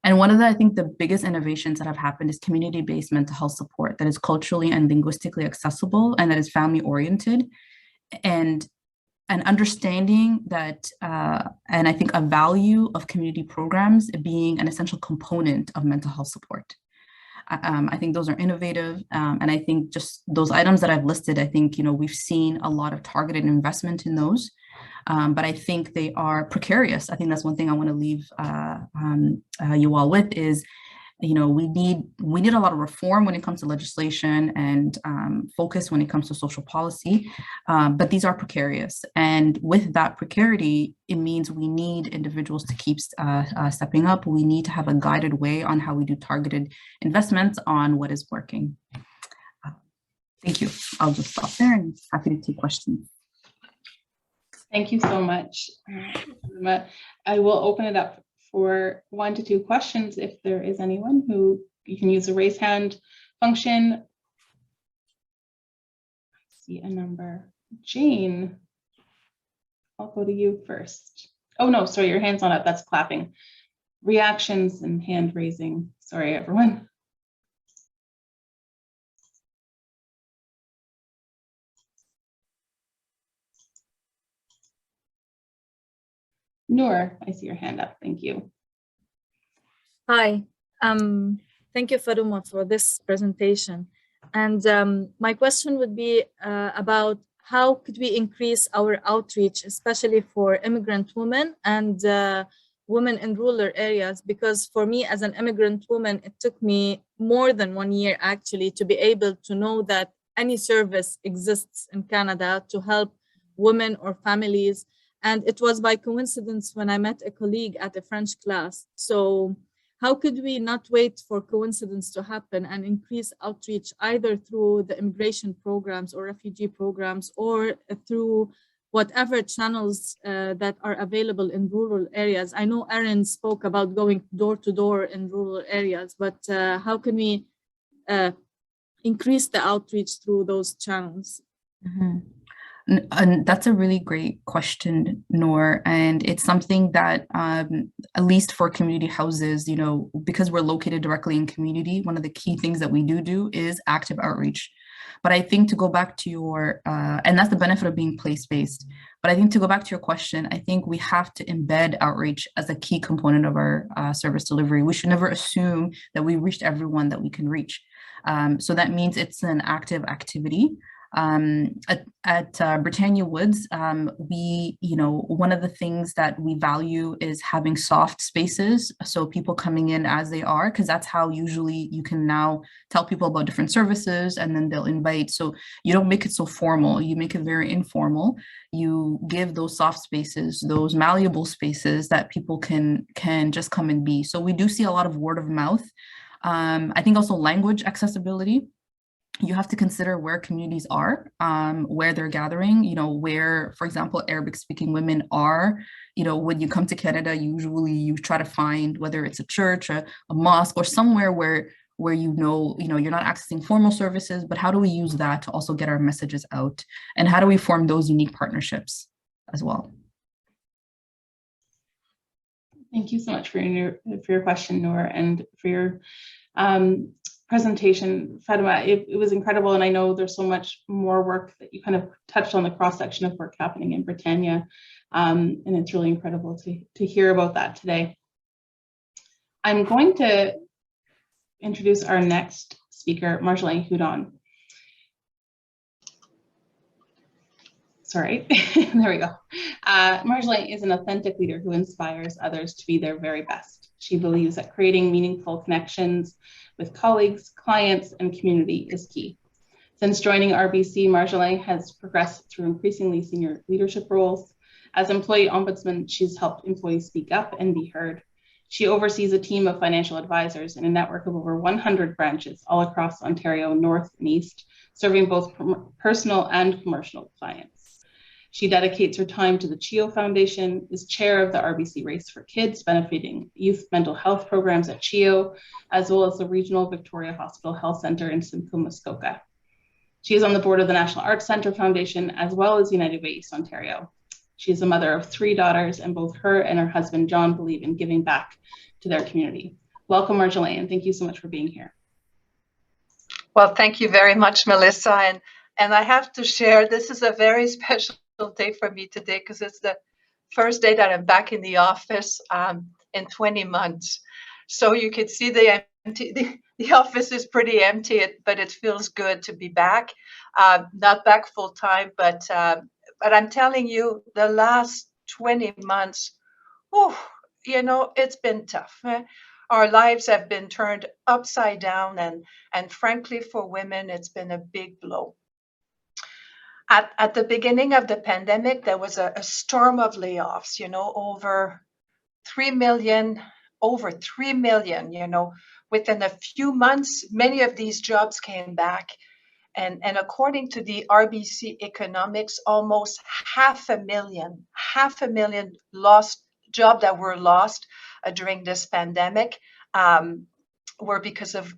And one of the, I think, the biggest innovations that have happened is community-based mental health support that is culturally and linguistically accessible and that is family-oriented. And understanding that, and I think a value of community programs being an essential component of mental health support. I think those are innovative. And I think just those items that I've listed, I think, we've seen a lot of targeted investment in those, but I think they are precarious. I think that's one thing I want to leave you all with is, we need a lot of reform when it comes to legislation and focus when it comes to social policy, but these are precarious. And with that precarity, it means we need individuals to keep stepping up. We need to have a guided way on how we do targeted investments on what is working. Thank you. I'll just stop there and happy to take questions. Thank you so much. I will open it up for 1 to 2 questions if there is anyone who you can use the raise hand function. I see a number. Jane, I'll go to you first. Oh no, sorry, your hand's not up, that's clapping. Reactions and hand raising. Sorry, everyone. Noor, I see your hand up. Thank you. Hi. Thank you, Faruma, for this presentation. And my question would be about how could we increase our outreach, especially for immigrant women and women in rural areas? Because for me, as an immigrant woman, it took me more than 1 year actually to be able to know that any service exists in Canada to help women or families. And it was by coincidence when I met a colleague at a French class. So how could we not wait for coincidence to happen and increase outreach either through the immigration programs or refugee programs or through whatever channels that are available in rural areas? I know Erin spoke about going door to door in rural areas, but how can we increase the outreach through those channels? And that's a really great question, Noor. And it's something that, at least for community houses, you know, because we're located directly in community, one of the key things that we do is active outreach. But I think to go back to your, and that's the benefit of being place-based. But I think to go back to your question, I think we have to embed outreach as a key component of our service delivery. We should never assume that we reached everyone that we can reach. So that means it's an active activity. At Britannia Woods, we, you know, one of the things that we value is having soft spaces. So people coming in as they are, because that's how usually you can now tell people about different services and then they'll invite. So you don't make it so formal, you make it very informal. You give those soft spaces, those malleable spaces that people can just come and be. So we do see a lot of word of mouth. I think also language accessibility. You have to consider where communities are, where they're gathering, you know, where, for example, Arabic speaking women are. You know, when you come to Canada, usually you try to find whether it's a church, a mosque, or somewhere where you know, you're not accessing formal services, but how do we use that to also get our messages out? And how do we form those unique partnerships as well? Thank you so much for your question, Noor, and for your presentation, Fatima. It was incredible, and I know there's so much more work that you kind of touched on, the cross-section of work happening in Britannia, and it's really incredible to hear about that today. I'm going to introduce our next speaker, Marjolaine Houdon. Sorry, there we go. Marjolaine is an authentic leader who inspires others to be their very best. She believes that creating meaningful connections with colleagues, clients, and community is key. Since joining RBC, Marjolaine has progressed through increasingly senior leadership roles. As employee ombudsman, she's helped employees speak up and be heard. She oversees a team of financial advisors in a network of over 100 branches all across Ontario, North and East, serving both personal and commercial clients. She dedicates her time to the CHEO Foundation, is chair of the RBC Race for Kids, benefiting youth mental health programs at CHEO, as well as the Regional Victoria Hospital Health Centre in Simcoe, Muskoka. She is on the board of the National Arts Centre Foundation, as well as United Way East Ontario. She is a mother of 3 daughters, and both her and her husband, John, believe in giving back to their community. Welcome, Marjolaine, and thank you so much for being here. Well, thank you very much, Melissa. And I have to share, this is a very special day for me today because it's the first day that I'm back in the office in 20 months. So you can see the office is pretty empty, but it feels good to be back. Not back full time, but I'm telling you, the last 20 months, you know, it's been tough. Our lives have been turned upside down, and frankly, for women, it's been a big blow. At the beginning of the pandemic, there was a storm of layoffs, you know, over 3 million, you know, within a few months, many of these jobs came back. And according to the RBC economics, almost 500,000 lost jobs that were lost during this pandemic were because of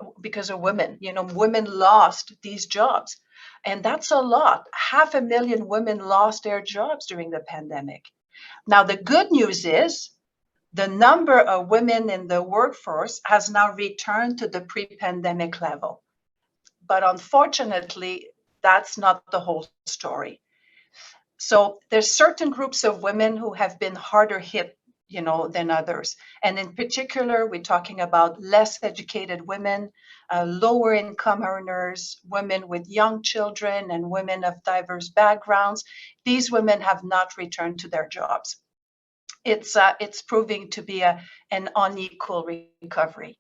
women. You know, women lost these jobs. And that's a lot. 500,000 women lost their jobs during the pandemic. Now, the good news is the number of women in the workforce has now returned to the pre-pandemic level. But unfortunately, that's not the whole story. So there's certain groups of women who have been harder hit, you know, than others. And in particular, we're talking about less educated women, lower income earners, women with young children, and women of diverse backgrounds. These women have not returned to their jobs. It's proving to be an unequal recovery.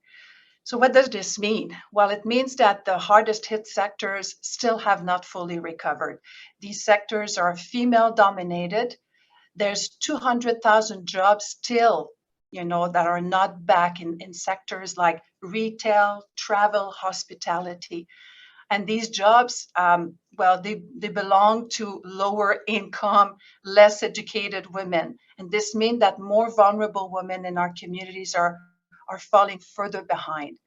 So what does this mean? Well, it means that the hardest hit sectors still have not fully recovered. These sectors are female dominated. There's 200,000 jobs still that are not back in sectors like retail, travel, hospitality. And these jobs, they belong to lower income, less educated women. And this means that more vulnerable women in our communities are falling further behind.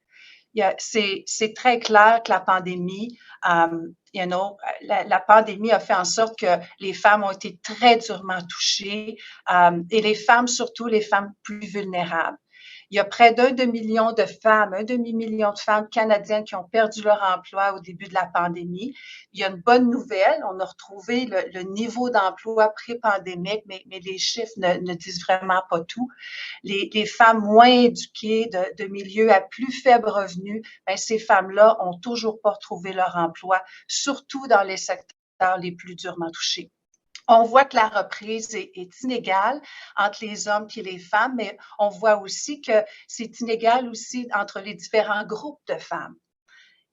C'est très clair que la pandémie, la pandémie a fait en sorte que les femmes ont été très durement touchées, et les femmes, surtout les femmes plus vulnérables. Il y a près d'un demi-million de femmes, un demi-million de femmes canadiennes qui ont perdu leur emploi au début de la pandémie. Il y a une bonne nouvelle, on a retrouvé le niveau d'emploi pré-pandémique, mais les chiffres ne disent vraiment pas tout. Les femmes moins éduquées, de milieux à plus faible revenu, ces femmes-là ont toujours pas retrouvé leur emploi, surtout dans les secteurs les plus durement touchés. On voit que la reprise est inégale entre les hommes et les femmes, mais on voit aussi que c'est inégal aussi entre les différents groupes de femmes.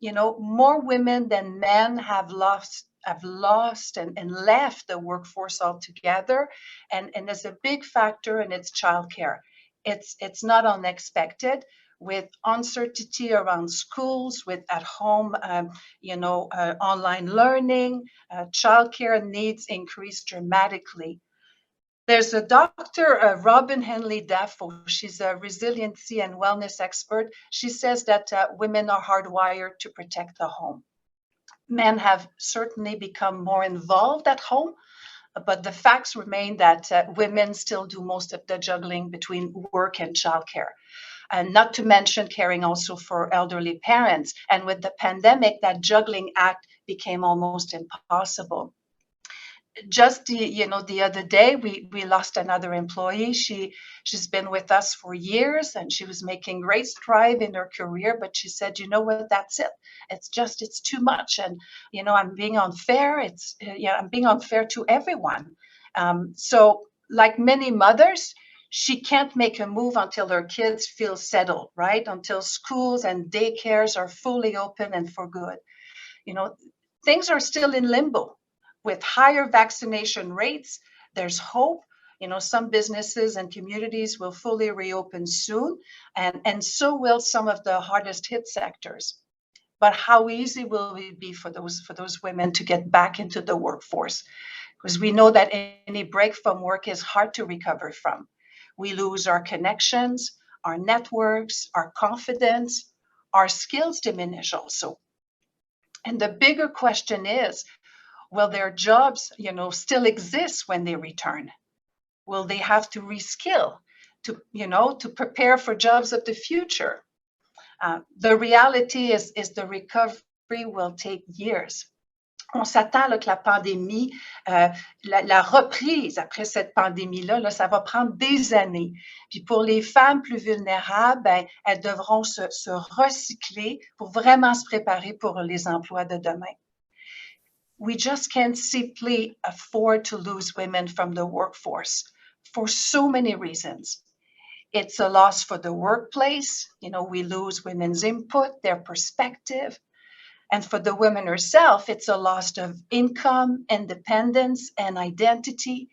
More women than men have lost and left the workforce altogether, and there's a big factor in its childcare. It's not unexpected. With uncertainty around schools, with at-home, online learning, childcare needs increase dramatically. There's a doctor, Robin Henley Dafoe. She's a resiliency and wellness expert. She says that women are hardwired to protect the home. Men have certainly become more involved at home, but the facts remain that women still do most of the juggling between work and childcare. And not to mention caring also for elderly parents. And with the pandemic, that juggling act became almost impossible. Just the other day, we lost another employee. She's been with us for years, and she was making great stride in her career. But she said, "You know what? That's it. It's too much, and I'm being unfair. I'm being unfair to everyone." So, like many mothers, she can't make a move until her kids feel settled, right? Until schools and daycares are fully open and for good. Things are still in limbo. With higher vaccination rates, there's hope. Some businesses and communities will fully reopen soon, and so will some of the hardest hit sectors. But how easy will it be for those women to get back into the workforce? Because we know that any break from work is hard to recover from. We lose our connections, our networks, our confidence, our skills diminish also. And the bigger question is, will their jobs, still exist when they return? Will they have to reskill to prepare for jobs of the future? The reality is the recovery will take years. On s'attend que la pandémie, la reprise après cette pandémie-là, ça va prendre des années. Puis pour les femmes plus vulnérables, elles devront se recycler pour vraiment se préparer pour les emplois de demain. We just can't simply afford to lose women from the workforce for so many reasons. It's a loss for the workplace. We lose women's input, their perspective. And for the woman herself, it's a loss of income, independence, and identity.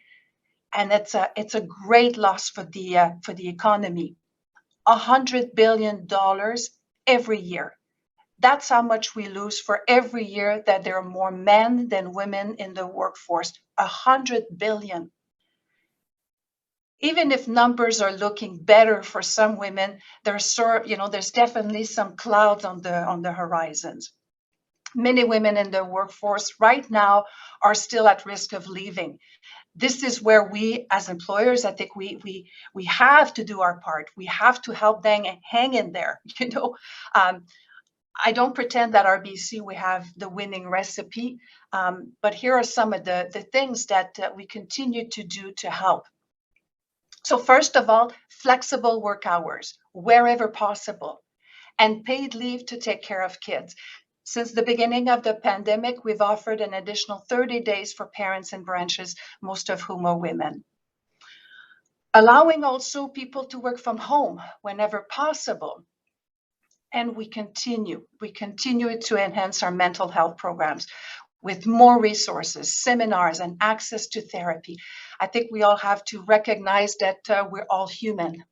And it's a great loss for the economy. $100 billion every year. That's how much we lose for every year that there are more men than women in the workforce. 100 billion. Even if numbers are looking better for some women, there's definitely some clouds on the horizons. Many women in the workforce right now are still at risk of leaving. This is where we, as employers, I think we have to do our part. We have to help them hang in there. I don't pretend that RBC we have the winning recipe, but here are some of the things that we continue to do to help. So first of all, flexible work hours wherever possible, and paid leave to take care of kids. Since the beginning of the pandemic, we've offered an additional 30 days for parents in branches, most of whom are women. Allowing also people to work from home whenever possible. And we continue to enhance our mental health programs with more resources, seminars, and access to therapy. I think we all have to recognize that we're all human.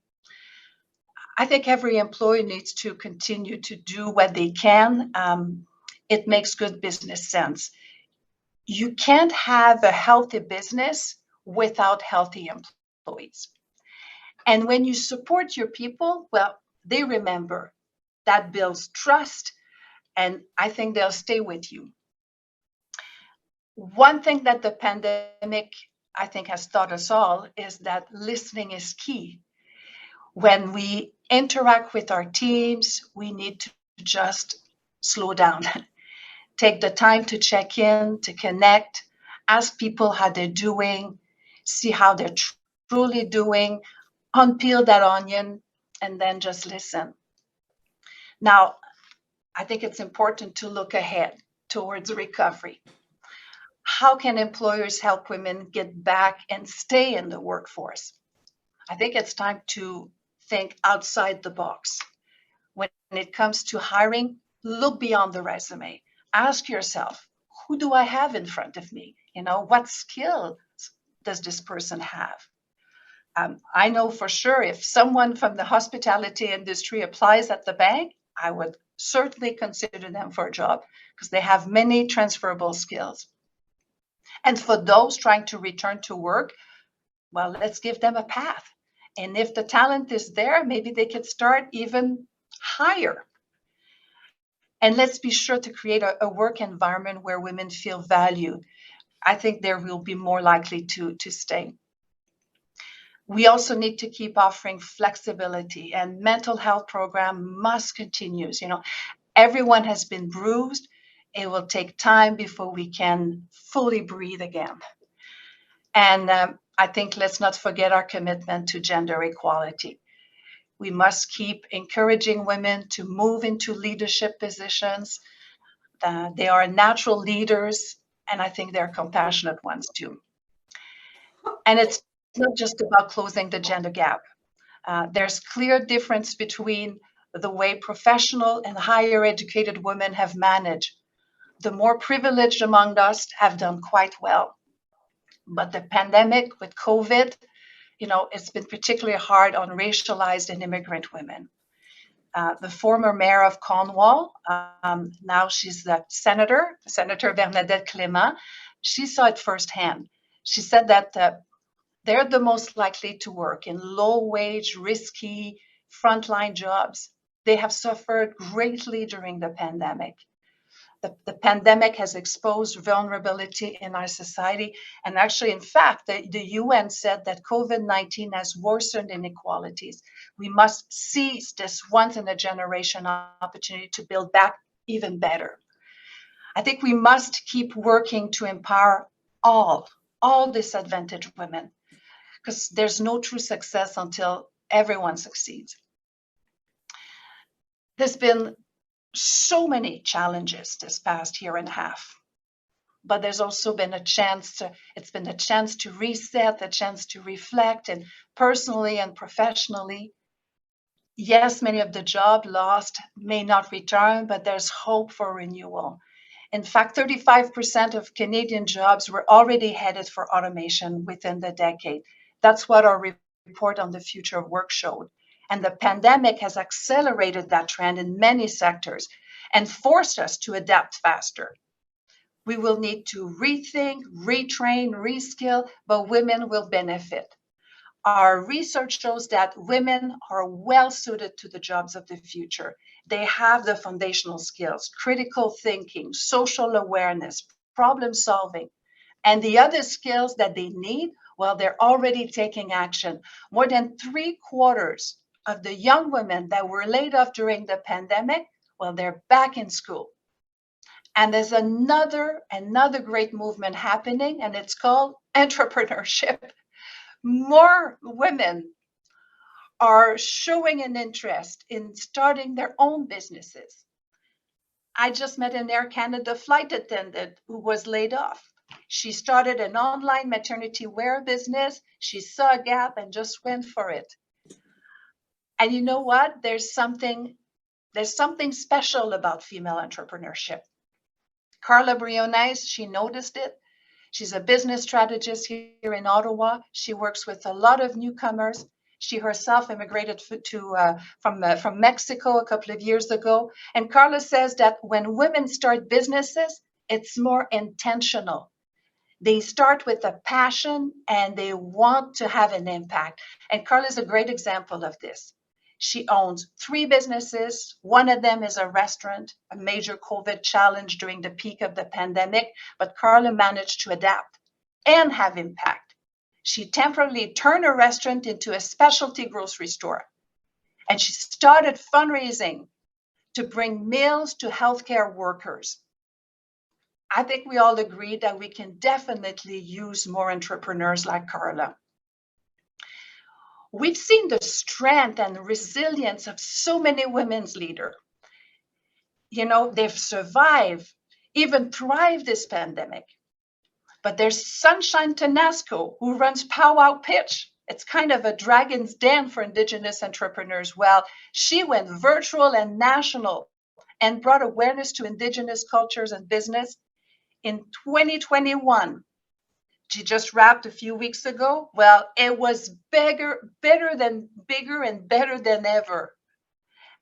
I think every employer needs to continue to do what they can. It makes good business sense. You can't have a healthy business without healthy employees. And when you support your people, well, they remember that builds trust, and I think they'll stay with you. One thing that the pandemic, I think, has taught us all is that listening is key. When we interact with our teams, we need to just slow down, take the time to check in, to connect, ask people how they're doing, see how they're truly doing, unpeel that onion, and then just listen. Now, I think it's important to look ahead towards recovery. How can employers help women get back and stay in the workforce? I think it's time to think outside the box. When it comes to hiring, look beyond the resume. Ask yourself, who do I have in front of me? What skills does this person have? I know for sure if someone from the hospitality industry applies at the bank, I would certainly consider them for a job because they have many transferable skills. And for those trying to return to work, well, let's give them a path. And if the talent is there, maybe they could start even higher. And let's be sure to create a work environment where women feel valued. I think they will be more likely to stay. We also need to keep offering flexibility, and mental health program must continue. Everyone has been bruised. It will take time before we can fully breathe again. And I think let's not forget our commitment to gender equality. We must keep encouraging women to move into leadership positions. They are natural leaders, and I think they're compassionate ones too. And it's not just about closing the gender gap. There's clear difference between the way professional and higher educated women have managed. The more privileged among us have done quite well. But the pandemic with COVID, it's been particularly hard on racialized and immigrant women. The former mayor of Cornwall, now she's the Senator Bernadette Clément, she saw it firsthand. She said that they're the most likely to work in low-wage, risky, frontline jobs. They have suffered greatly during the pandemic. The pandemic has exposed vulnerability in our society. And actually, in fact, the UN said that COVID-19 has worsened inequalities. We must seize this once-in-a-generation opportunity to build back even better. I think we must keep working to empower all disadvantaged women, because there's no true success until everyone succeeds. There's been so many challenges this past year and a half, but there's also been a chance to reset, a chance to reflect, and personally and professionally. Yes, many of the jobs lost may not return, but there's hope for renewal. In fact, 35% of Canadian jobs were already headed for automation within the decade. That's what our report on the future of work showed. And the pandemic has accelerated that trend in many sectors and forced us to adapt faster. We will need to rethink, retrain, reskill, but women will benefit. Our research shows that women are well suited to the jobs of the future. They have the foundational skills, critical thinking, social awareness, problem solving, and the other skills that they need, well, they're already taking action. More than 3/4 of the young women that were laid off during the pandemic, well, they're back in school. And there's another great movement happening, and it's called entrepreneurship. More women are showing an interest in starting their own businesses. I just met an Air Canada flight attendant who was laid off. She started an online maternity wear business. She saw a gap and just went for it. And you know what? There's something special about female entrepreneurship. Carla Briones, she noticed it. She's a business strategist here in Ottawa. She works with a lot of newcomers. She herself immigrated from Mexico a couple of years ago. And Carla says that when women start businesses, it's more intentional. They start with a passion and they want to have an impact. And Carla is a great example of this. She owns 3 businesses. One of them is a restaurant, a major COVID challenge during the peak of the pandemic, but Carla managed to adapt and have impact. She temporarily turned her restaurant into a specialty grocery store. And she started fundraising to bring meals to healthcare workers. I think we all agree that we can definitely use more entrepreneurs like Carla. We've seen the strength and resilience of so many women's leaders. You know, they've survived, even thrived this pandemic. But there's Sunshine Tenasco, who runs Powwow Pitch. It's kind of a dragon's den for Indigenous entrepreneurs. Well, she went virtual and national and brought awareness to Indigenous cultures and business. In 2021, she just wrapped a few weeks ago. Well, it was bigger and better than ever.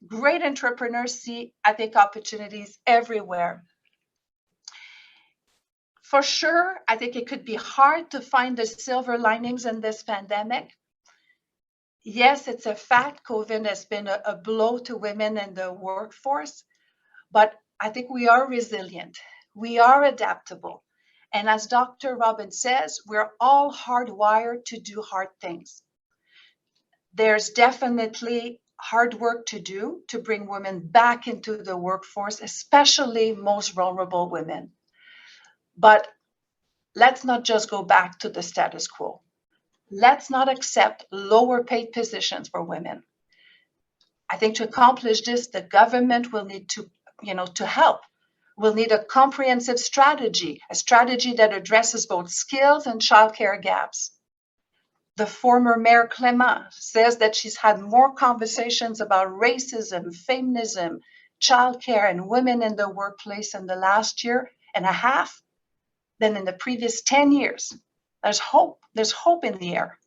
Great entrepreneurs see, I think, opportunities everywhere. For sure, I think it could be hard to find the silver linings in this pandemic. Yes, it's a fact, COVID has been a blow to women in the workforce, but I think we are resilient. We are adaptable. And as Dr. Robbins says, we're all hardwired to do hard things. There's definitely hard work to do to bring women back into the workforce, especially most vulnerable women. But let's not just go back to the status quo. Let's not accept lower paid positions for women. I think to accomplish this, the government will need to, to help. We'll need a comprehensive strategy, a strategy that addresses both skills and childcare gaps. The former Mayor Clement says that she's had more conversations about racism, feminism, childcare, and women in the workplace in the last year and a half than in the previous 10 years. There's hope in the air.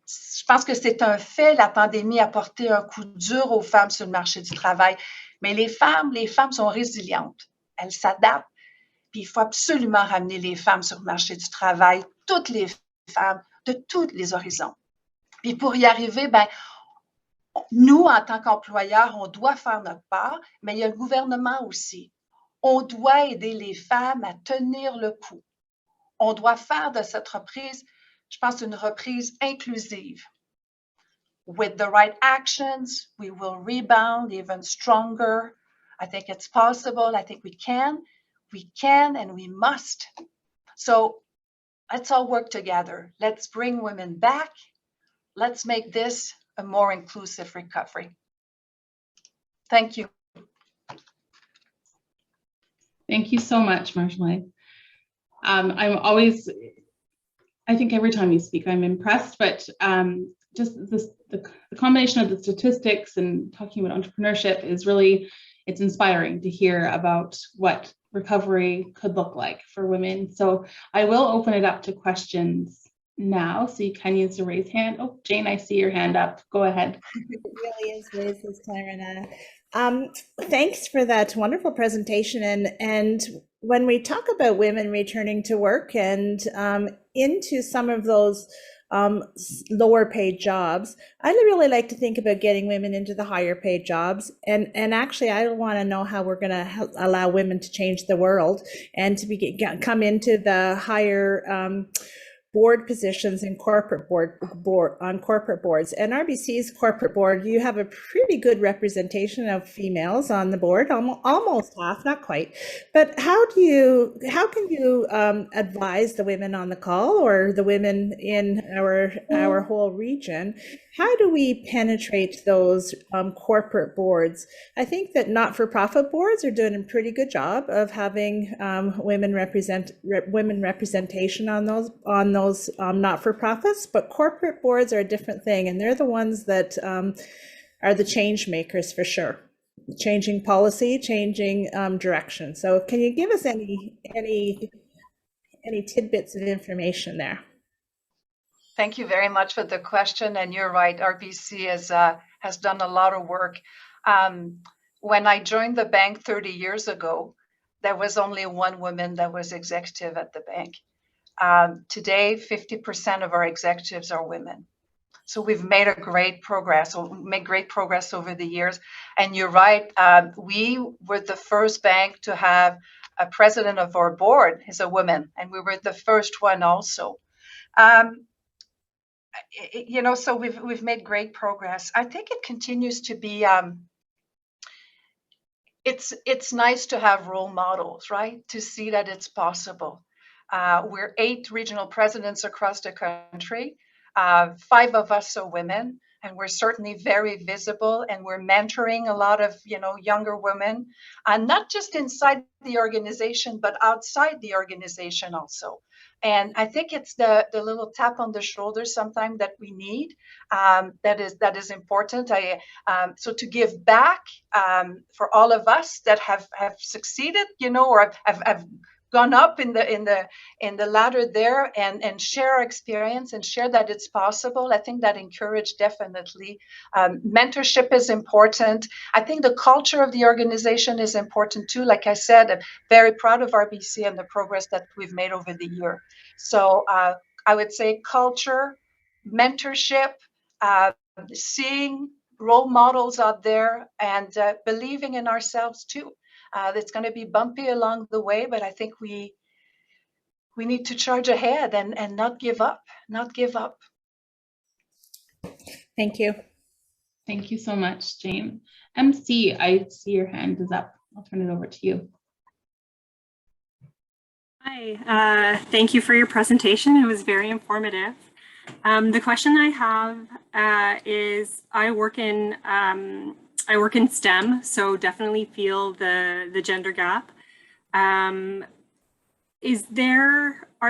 Je pense que c'est un fait, la pandémie a porté un coup dur aux femmes sur le marché du travail. Mais les femmes sont résilientes. Elles s'adaptent. Puis il faut absolument ramener les femmes sur le marché du travail, toutes les femmes de tous les horizons. Puis pour y arriver, nous, en tant qu'employeurs, on doit faire notre part, mais il y a le gouvernement aussi. On doit aider les femmes à tenir le coup. On doit faire de cette reprise, je pense, une reprise inclusive. With the right actions, we will rebound even stronger. I think it's possible. I think we can and we must. So let's all work together. Let's bring women back. Let's make this a more inclusive recovery. Thank you. Thank you so much, Marjolaine. I think every time you speak, I'm impressed, but just the combination of the statistics and talking about entrepreneurship is really, it's inspiring to hear about what recovery could look like for women. So I will open it up to questions now. So you can use the raise hand. Oh, Jane, I see your hand up. Go ahead. It really is raised this time, Renata. Thanks for that wonderful presentation. And when we talk about women returning to work and into some of those lower paid jobs, I really like to think about getting women into the higher paid jobs. And actually, I want to know how we're going to allow women to change the world and to come into the higher board positions in corporate corporate boards. And RBC's corporate board, you have a pretty good representation of females on the board, almost half, not quite. But how can you advise the women on the call or the women in our whole region? How do we penetrate those corporate boards? I think that not-for-profit boards are doing a pretty good job of having women representation on those not-for-profits, but corporate boards are a different thing, and they're the ones that are the change makers for sure, changing policy, changing direction. So, can you give us any tidbits of information there? Thank you very much for the question. And you're right, RBC has done a lot of work. When I joined the bank 30 years ago, there was only one woman that was executive at the bank. Today, 50% of our executives are women. So we've made great progress over the years. And you're right, we were the first bank to have a president of our board is a woman, and we were the first one also. So we've made great progress. I think it continues to be. It's nice to have role models, right? To see that it's possible. We're 8 regional presidents across the country. 5 of us are women, and we're certainly very visible, and we're mentoring a lot of younger women, and not just inside the organization, but outside the organization also. And I think it's the little tap on the shoulder sometimes that we need. That is important. So to give back for all of us that have succeeded, or have gone up in the ladder there, and share our experience and share that it's possible. I think that encouraged definitely. Mentorship is important. I think the culture of the organization is important too. Like I said, I'm very proud of RBC and the progress that we've made over the year. So I would say culture, mentorship, seeing role models out there, and believing in ourselves too. It's going to be bumpy along the way, but I think we need to charge ahead and not give up. Thank you. Thank you so much, Jane. MC, I see your hand is up. I'll turn it over to you. Hi, thank you for your presentation. It was very informative. The question I have is, I work in STEM, so definitely feel the gender gap. Are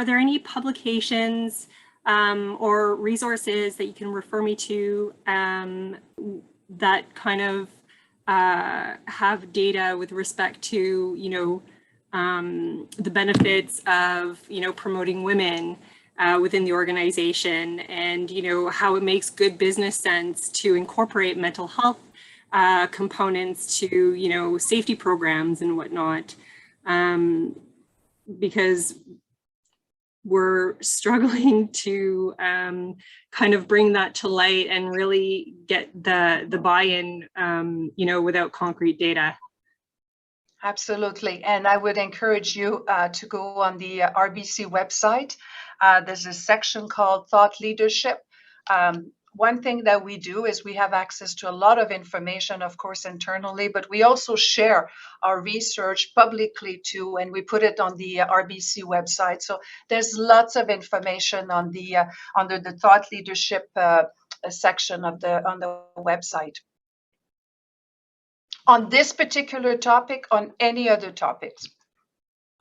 there any publications or resources that you can refer me to that kind of have data with respect to the benefits of promoting women within the organization, and how it makes good business sense to incorporate mental health components to safety programs and whatnot, because we're struggling to kind of bring that to light and really get the buy-in without concrete data. Absolutely. And I would encourage you to go on the RBC website. There's a section called Thought Leadership. One thing that we do is we have access to a lot of information, of course, internally, but we also share our research publicly too, and we put it on the RBC website. So there's lots of information on the under the Thought Leadership section on the website. On this particular topic, on any other topics.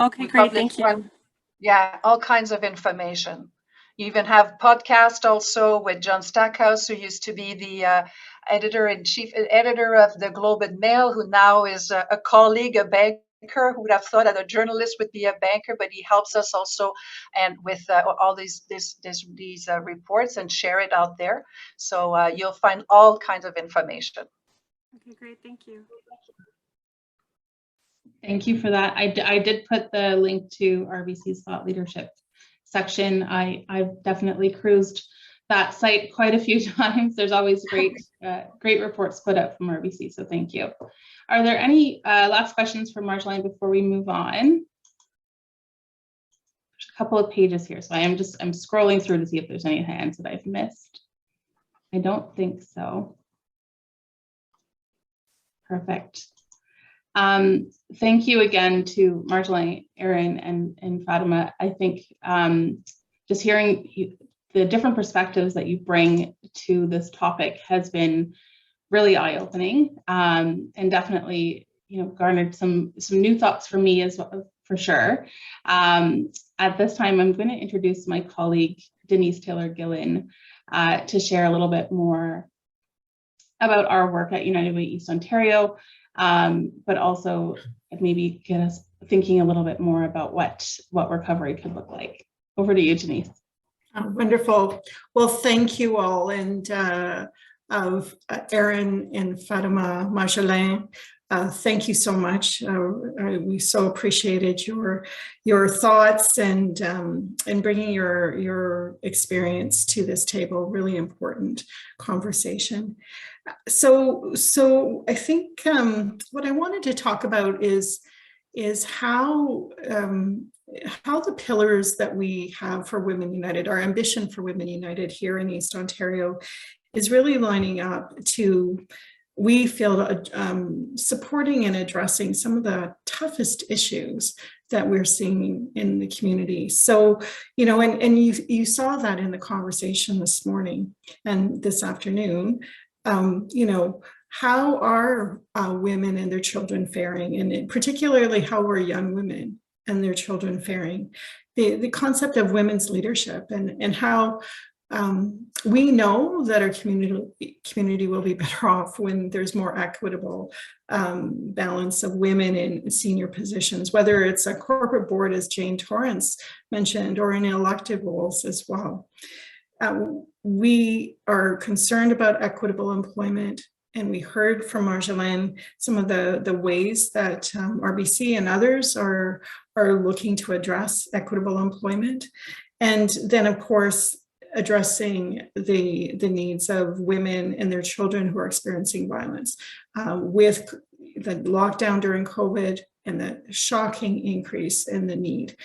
Okay, great, thank you. Yeah, all kinds of information. You even have podcast also with John Stackhouse, who used to be the editor-in-chief editor of the Globe and Mail, who now is a colleague, a banker. Who would have thought that a journalist would be a banker, but he helps us also, and with all these reports, and share it out there. So you'll find all kinds of information. Okay, great, thank you. Thank you for that. I did put the link to RBC's Thought Leadership section. I've definitely cruised that site quite a few times. There's always great reports put out from RBC, so thank you. Are there any last questions for Marjolaine before we move on? There's a couple of pages here, so I'm scrolling through to see if there's any hands that I've missed. I don't think so. Perfect. Thank you again to Marjolaine, Erin, and Fatima. I think just hearing the different perspectives that you bring to this topic has been really eye-opening, and definitely garnered some new thoughts for me as well, for sure. At this time, I'm going to introduce my colleague Denise Taylor-Gillen to share a little bit more about our work at United Way East Ontario, but also maybe get us thinking a little bit more about what recovery could look like. Over to you, Denise. Wonderful. Well, thank you all. And of Erin and Fatima Marjolaine, thank you so much. We so appreciated your thoughts and bringing your experience to this table. Really important conversation. So I think what I wanted to talk about is how the pillars that we have for Women United, our ambition for Women United here in East Ontario, is really lining up to, we feel, supporting and addressing some of the toughest issues that we're seeing in the community. So, you know, and you saw that in the conversation this morning and this afternoon. You know, how are women and their children faring, and particularly how are young women and their children faring? The concept of women's leadership and how we know that our community will be better off when there's more equitable balance of women in senior positions, whether it's a corporate board, as Jane Torrance mentioned, or in elected roles as well. We are concerned about equitable employment, and we heard from Marjolaine some of the ways that RBC and others are looking to address equitable employment. And then, of course, addressing the needs of women and their children who are experiencing violence. With the lockdown during COVID and the shocking increase in the need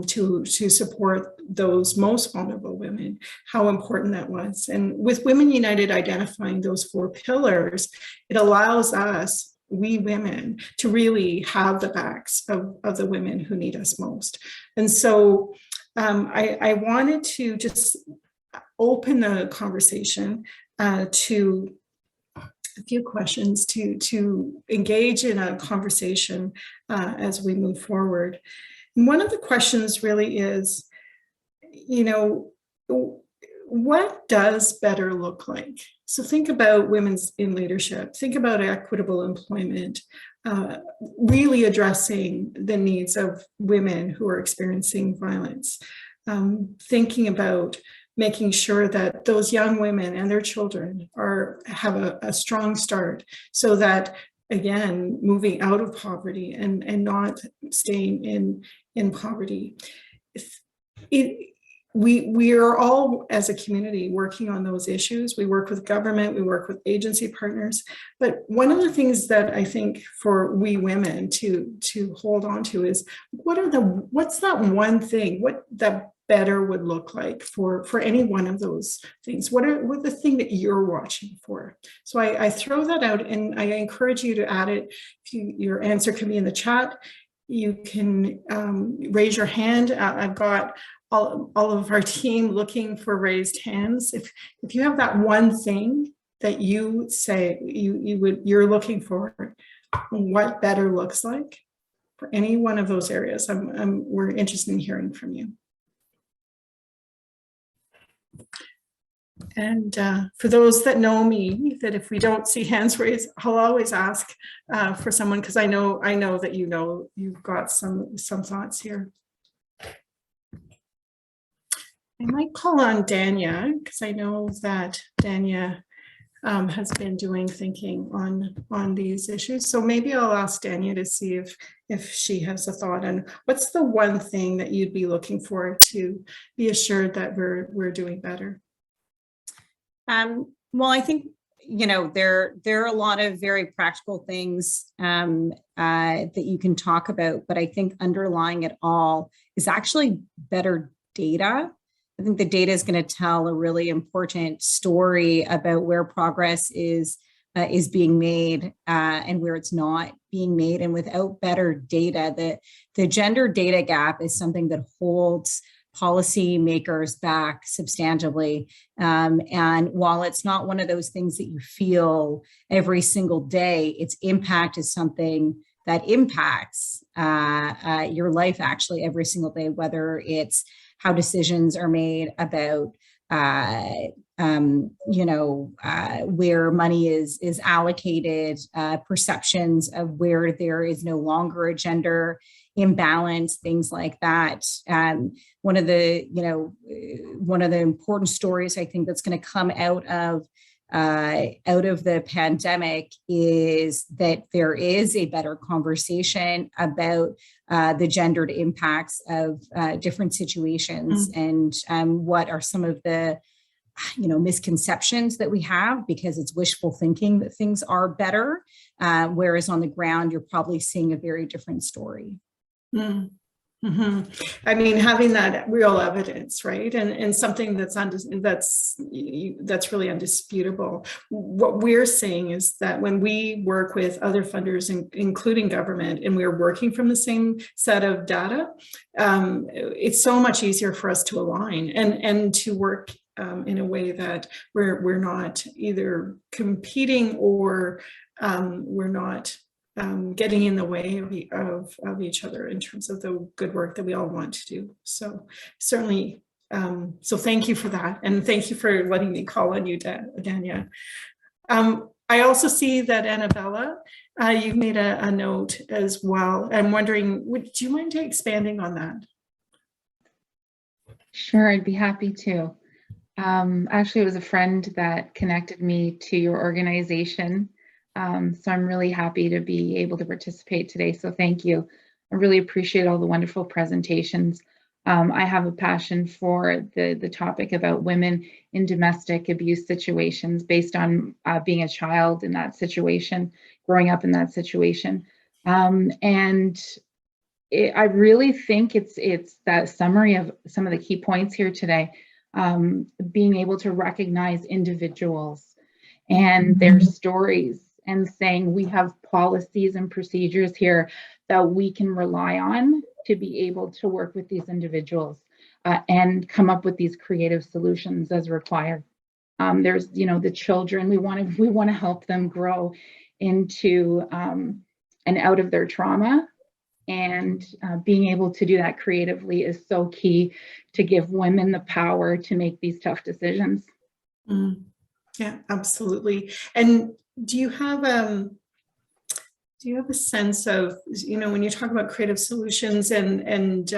to support those most vulnerable women, how important that was. And with Women United identifying those 4 pillars, it allows us, we women, to really have the backs of the women who need us most. And so I wanted to just open the conversation to a few questions to engage in a conversation as we move forward. And one of the questions really is, you know, what does better look like? So think about women's in leadership, think about equitable employment, really addressing the needs of women who are experiencing violence, thinking about making sure that those young women and their children have a strong start, so that, again, moving out of poverty and not staying in poverty. We are all, as a community, working on those issues. We work with government, we work with agency partners. But one of the things that I think for we women to hold on to is, what's that one thing, what that better would look like for any one of those things? What the thing that you're watching for? So I throw that out, and I encourage you to add it. Your answer can be in the chat. You can raise your hand. I've got all of our team looking for raised hands. If you have that one thing that you say you're looking for, what better looks like for any one of those areas, we're interested in hearing from you. And for those that know me, that if we don't see hands raised, I'll always ask for someone, because I know that you've got some thoughts here. I might call on Dania, because I know that Dania has been doing thinking on these issues. So maybe I'll ask Dania to see if she has a thought on what's the one thing that you'd be looking for to be assured that we're doing better. Well, I think, you know, there are a lot of very practical things that you can talk about, but I think underlying it all is actually better data. I think the data is going to tell a really important story about where progress is being made and where it's not being made. And without better data, the gender data gap is something that holds policymakers back substantively. And while it's not one of those things that you feel every single day, its impact is something that impacts your life actually every single day, whether it's how decisions are made about where money is allocated, perceptions of where there is no longer a gender imbalance, things like that. One of the important stories I think that's going to come out of the pandemic is that there is a better conversation about the gendered impacts of different situations and what are some of the misconceptions that we have, because it's wishful thinking that things are better, whereas on the ground you're probably seeing a very different story. Mm-hmm. I mean, having that real evidence, right, and something that's really undisputable. What we're saying is that when we work with other funders, including government, and we're working from the same set of data, it's so much easier for us to align and to work in a way that we're not either competing or we're not getting in the way of each other in terms of the good work that we all want to do. So certainly, so thank you for that. And thank you for letting me call on you, Dania. I also see that Annabella, you've made a note as well. I'm wondering, do you mind expanding on that? Sure, I'd be happy to. Actually, it was a friend that connected me to your organization. So I'm really happy to be able to participate today. So thank you. I really appreciate all the wonderful presentations. I have a passion for the topic about women in domestic abuse situations based on being a child in that situation, growing up in that situation. And I really think it's that summary of some of the key points here today, being able to recognize individuals and their stories, and saying we have policies and procedures here that we can rely on to be able to work with these individuals and come up with these creative solutions as required. There's, the children, we want to help them grow into and out of their trauma, and being able to do that creatively is so key to give women the power to make these tough decisions. Yeah, absolutely. And do you have a sense of, when you talk about creative solutions and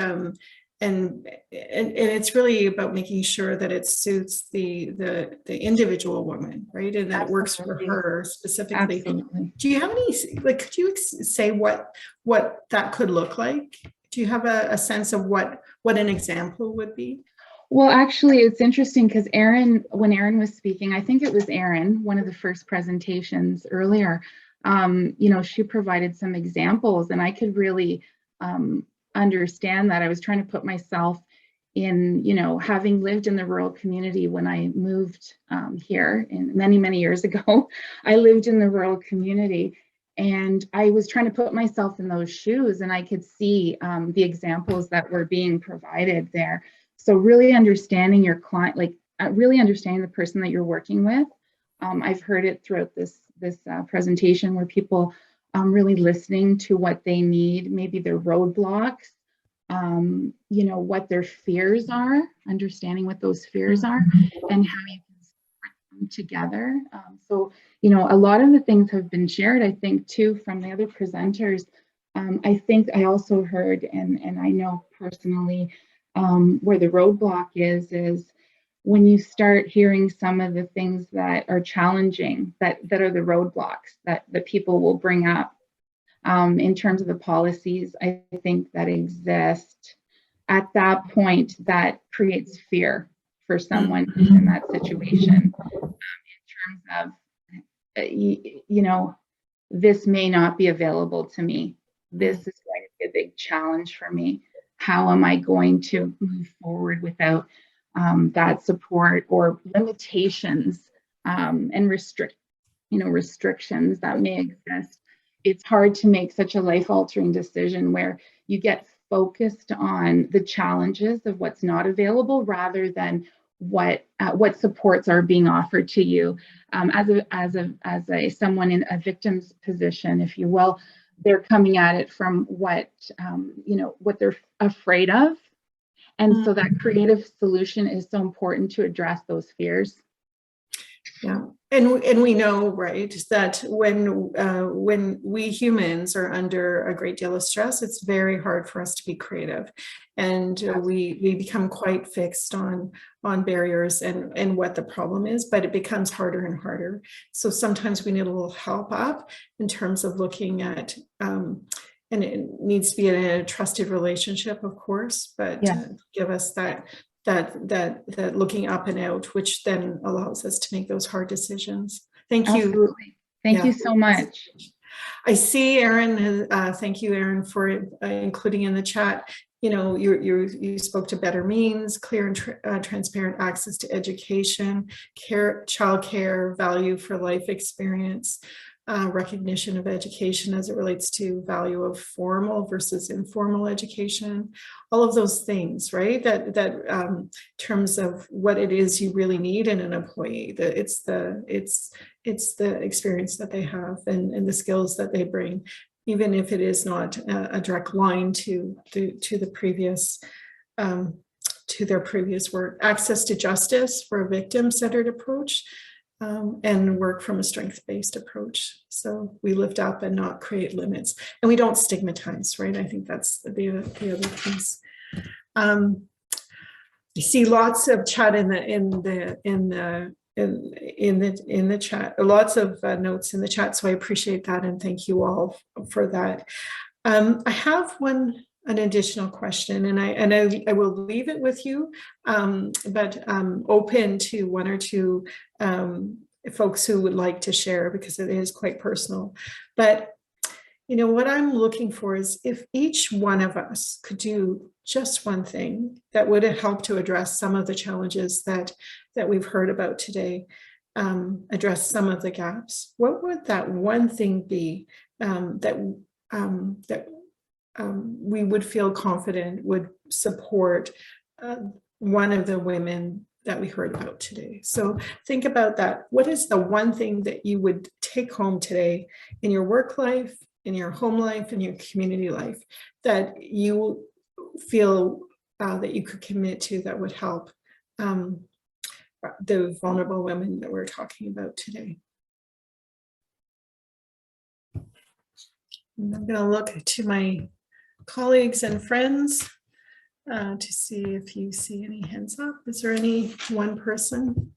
it's really about making sure that it suits the individual woman, right? And that it works for her specifically. Absolutely. Do you have any, could you say what that could look like? Do you have a sense of what an example would be? Well, actually, it's interesting because when Erin was speaking, I think it was Erin, one of the first presentations earlier, she provided some examples, and I could really understand that. I was trying to put myself in, having lived in the rural community when I moved here many, many years ago. I lived in the rural community, and I was trying to put myself in those shoes, and I could see the examples that were being provided there. So really understanding your client, really understanding the person that you're working with. I've heard it throughout this presentation where people really listening to what they need, maybe their roadblocks, what their fears are, understanding what those fears are, and how you can support them together. So a lot of the things have been shared, I think, too, from the other presenters. I think I also heard, and I know personally, where the roadblock is when you start hearing some of the things that are challenging, that are the roadblocks that people will bring up in terms of the policies, I think, that exist. At that point, that creates fear for someone in that situation in terms of, this may not be available to me. This is going to be a big challenge for me. How am I going to move forward without that support, or limitations and restrictions that may exist? It's hard to make such a life-altering decision where you get focused on the challenges of what's not available rather than what supports are being offered to you. As someone in a victim's position, if you will, they're coming at it from what they're afraid of. And so that creative solution is so important to address those fears. Yeah, And we know, right, that when we humans are under a great deal of stress, it's very hard for us to be creative, and we become quite fixed on barriers and what the problem is, but it becomes harder and harder. So sometimes we need a little help up in terms of looking at, and it needs to be in a trusted relationship, of course, but give us that looking up and out, which then allows us to make those hard decisions. Thank you. Absolutely. Thank you so much. I see Erin, thank you, Erin, for including in the chat. You know, you spoke to better means, clear and transparent access to education, childcare, value for life experience, recognition of education as it relates to value of formal versus informal education, all of those things, right? That terms of what it is you really need in an employee. That it's the experience that they have and the skills that they bring, even if it is not a direct line to the previous to their previous work. Access to justice for a victim-centered approach. And work from a strength-based approach. So we lift up and not create limits, and we don't stigmatize, right? I think that's the other piece. You see lots of chat in the chat, lots of notes in the chat. So I appreciate that, and thank you all for that. I have an additional question, and I will leave it with you, but open to one or two folks who would like to share, because it is quite personal. But you know what I'm looking for is if each one of us could do just one thing that would help to address some of the challenges that we've heard about today, address some of the gaps. What would that one thing be that we would feel confident would support one of the women that we heard about today? So think about that. What is the one thing that you would take home today in your work life, in your home life, in your community life, that you feel that you could commit to that would help the vulnerable women that we're talking about today? And I'm going to look to my colleagues and friends to see if you see any hands up. Is there any one person?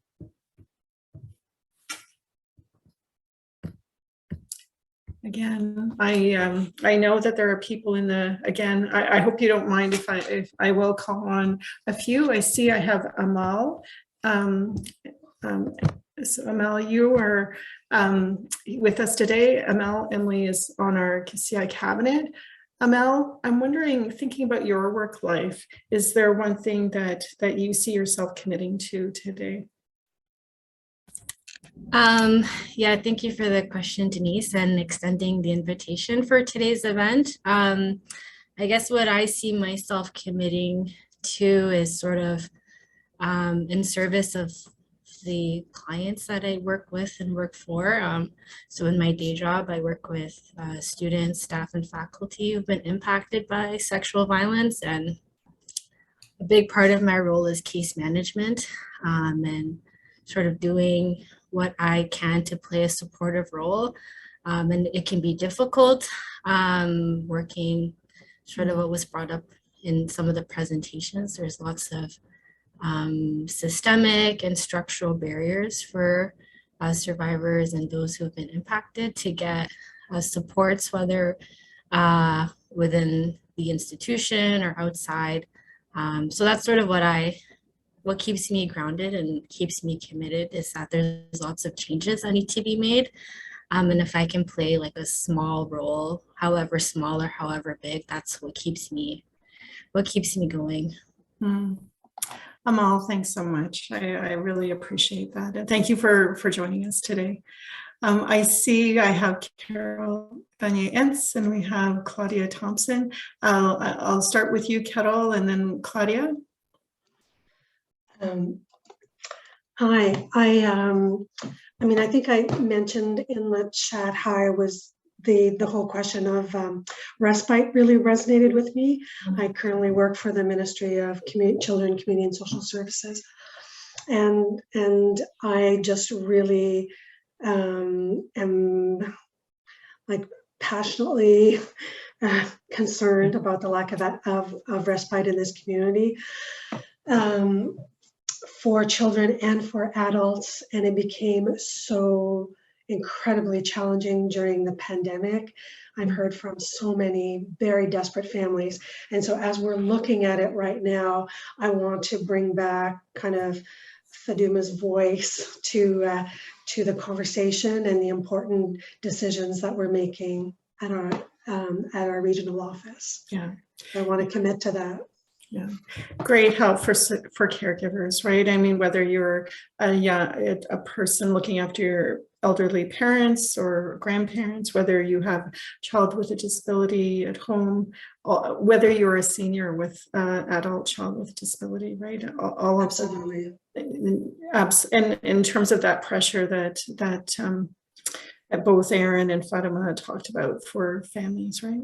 Again, I know that there are people in the, again, I hope you don't mind if I will call on a few. I see I have Amal. So Amal, you are with us today. Amal Emily is on our CI cabinet. Amal, I'm wondering, thinking about your work life, is there one thing that you see yourself committing to today? Yeah, thank you for the question, Denise, and extending the invitation for today's event. I guess what I see myself committing to is sort of in service of the clients that I work with and work for. So in my day job, I work with students, staff, and faculty who've been impacted by sexual violence. And a big part of my role is case management and sort of doing what I can to play a supportive role. And it can be difficult working sort of what was brought up in some of the presentations. There's lots of systemic and structural barriers for survivors and those who have been impacted to get supports, whether within the institution or outside. So that's sort of what keeps me grounded and keeps me committed, is that there's lots of changes that need to be made. And if I can play like a small role, however small or however big, that's what keeps me going. Amal, thanks so much. I really appreciate that. And thank you for joining us today. I see I have Carol Banya-Entz and we have Claudia Thompson. I'll start with you, Carol, and then Claudia. Hi, I mean, I think I mentioned in the chat how I was the whole question of respite really resonated with me. I currently work for the Ministry of Children, Community and Social Services. and I just really am like passionately concerned about the lack of respite in this community for children and for adults. And it became so incredibly challenging during the pandemic. I've heard from so many very desperate families. And so as we're looking at it right now, I want to bring back kind of Faduma's voice to the conversation and the important decisions that we're making at our regional office. Yeah, I want to commit to that. Yeah, great help for caregivers, right? I mean, whether you're a person looking after your elderly parents or grandparents, whether you have a child with a disability at home, whether you're a senior with adult child with disability, right? All Absolutely. And in terms of that pressure that both Aaron and Fatima talked about for families, right?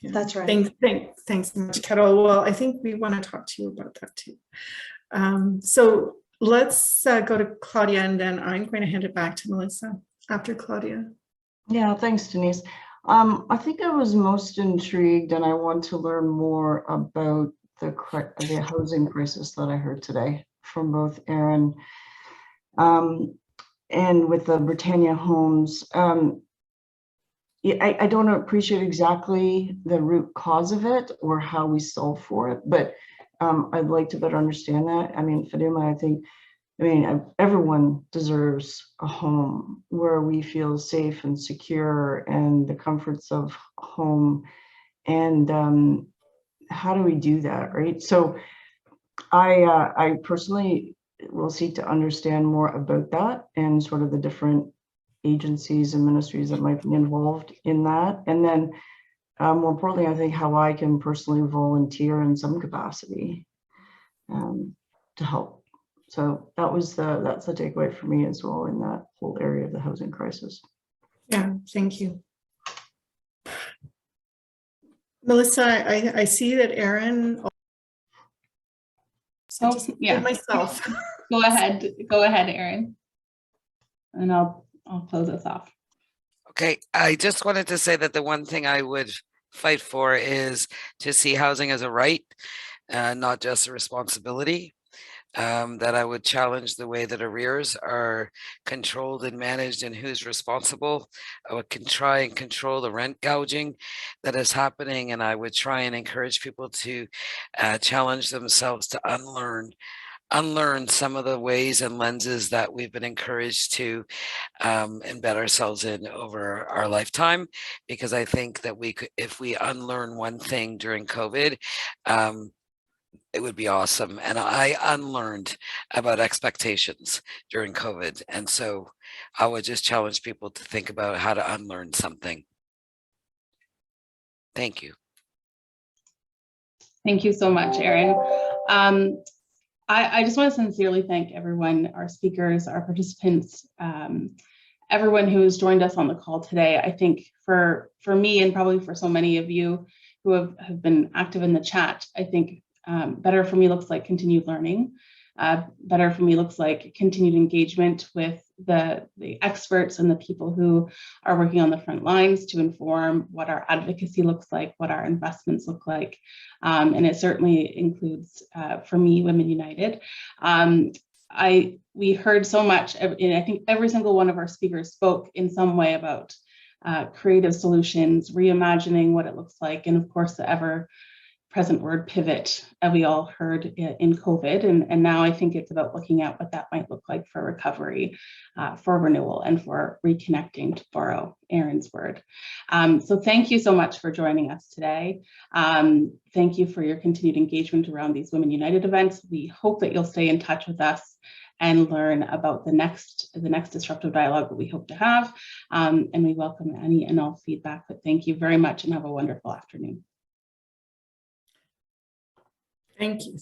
Yeah. That's right. Thanks so much, Carol. Well, I think we want to talk to you about that too. So let's go to Claudia, and then I'm going to hand it back to Melissa after Claudia. Yeah, thanks, Denise. I think I was most intrigued, and I want to learn more about the housing crisis that I heard today from both Aaron and with the Britannia homes. I don't appreciate exactly the root cause of it or how we solve for it, but I'd like to better understand that. I mean, Fadima, I mean, everyone deserves a home where we feel safe and secure and the comforts of home. And how do we do that, right? So I personally will seek to understand more about that and sort of the different agencies and ministries that might be involved in that. And then more importantly, I think how I can personally volunteer in some capacity to help. So that's the takeaway for me as well in that whole area of the housing crisis. Yeah, thank you. Melissa, I see that Aaron. So yeah, myself. Go ahead, Aaron, and I'll close us off. Okay, I just wanted to say that the one thing I would fight for is to see housing as a right, not just a responsibility. That I would challenge the way that arrears are controlled and managed and who's responsible. I would try and control the rent gouging that is happening, and I would try and encourage people to challenge themselves to unlearn some of the ways and lenses that we've been encouraged to embed ourselves in over our lifetime, because I think that we could, if we unlearn one thing during COVID, it would be awesome. And I unlearned about expectations during COVID. And so I would just challenge people to think about how to unlearn something. Thank you. Thank you so much, Aaron. I just want to sincerely thank everyone, our speakers, our participants, everyone who has joined us on the call today. I think for me, and probably for so many of you who have been active in the chat, I think better for me looks like continued learning. Better for me looks like continued engagement with the experts and the people who are working on the front lines to inform what our advocacy looks like, what our investments look like. And it certainly includes, for me, Women United. We heard so much, and I think every single one of our speakers spoke in some way about creative solutions, reimagining what it looks like, and of course the ever present word pivot we all heard in COVID. And now I think it's about looking at what that might look like for recovery, for renewal, and for reconnecting, to borrow Aaron's word. So thank you so much for joining us today. Thank you for your continued engagement around these Women United events. We hope that you'll stay in touch with us and learn about the next disruptive dialogue that we hope to have. And we welcome any and all feedback. But thank you very much and have a wonderful afternoon. Thank you.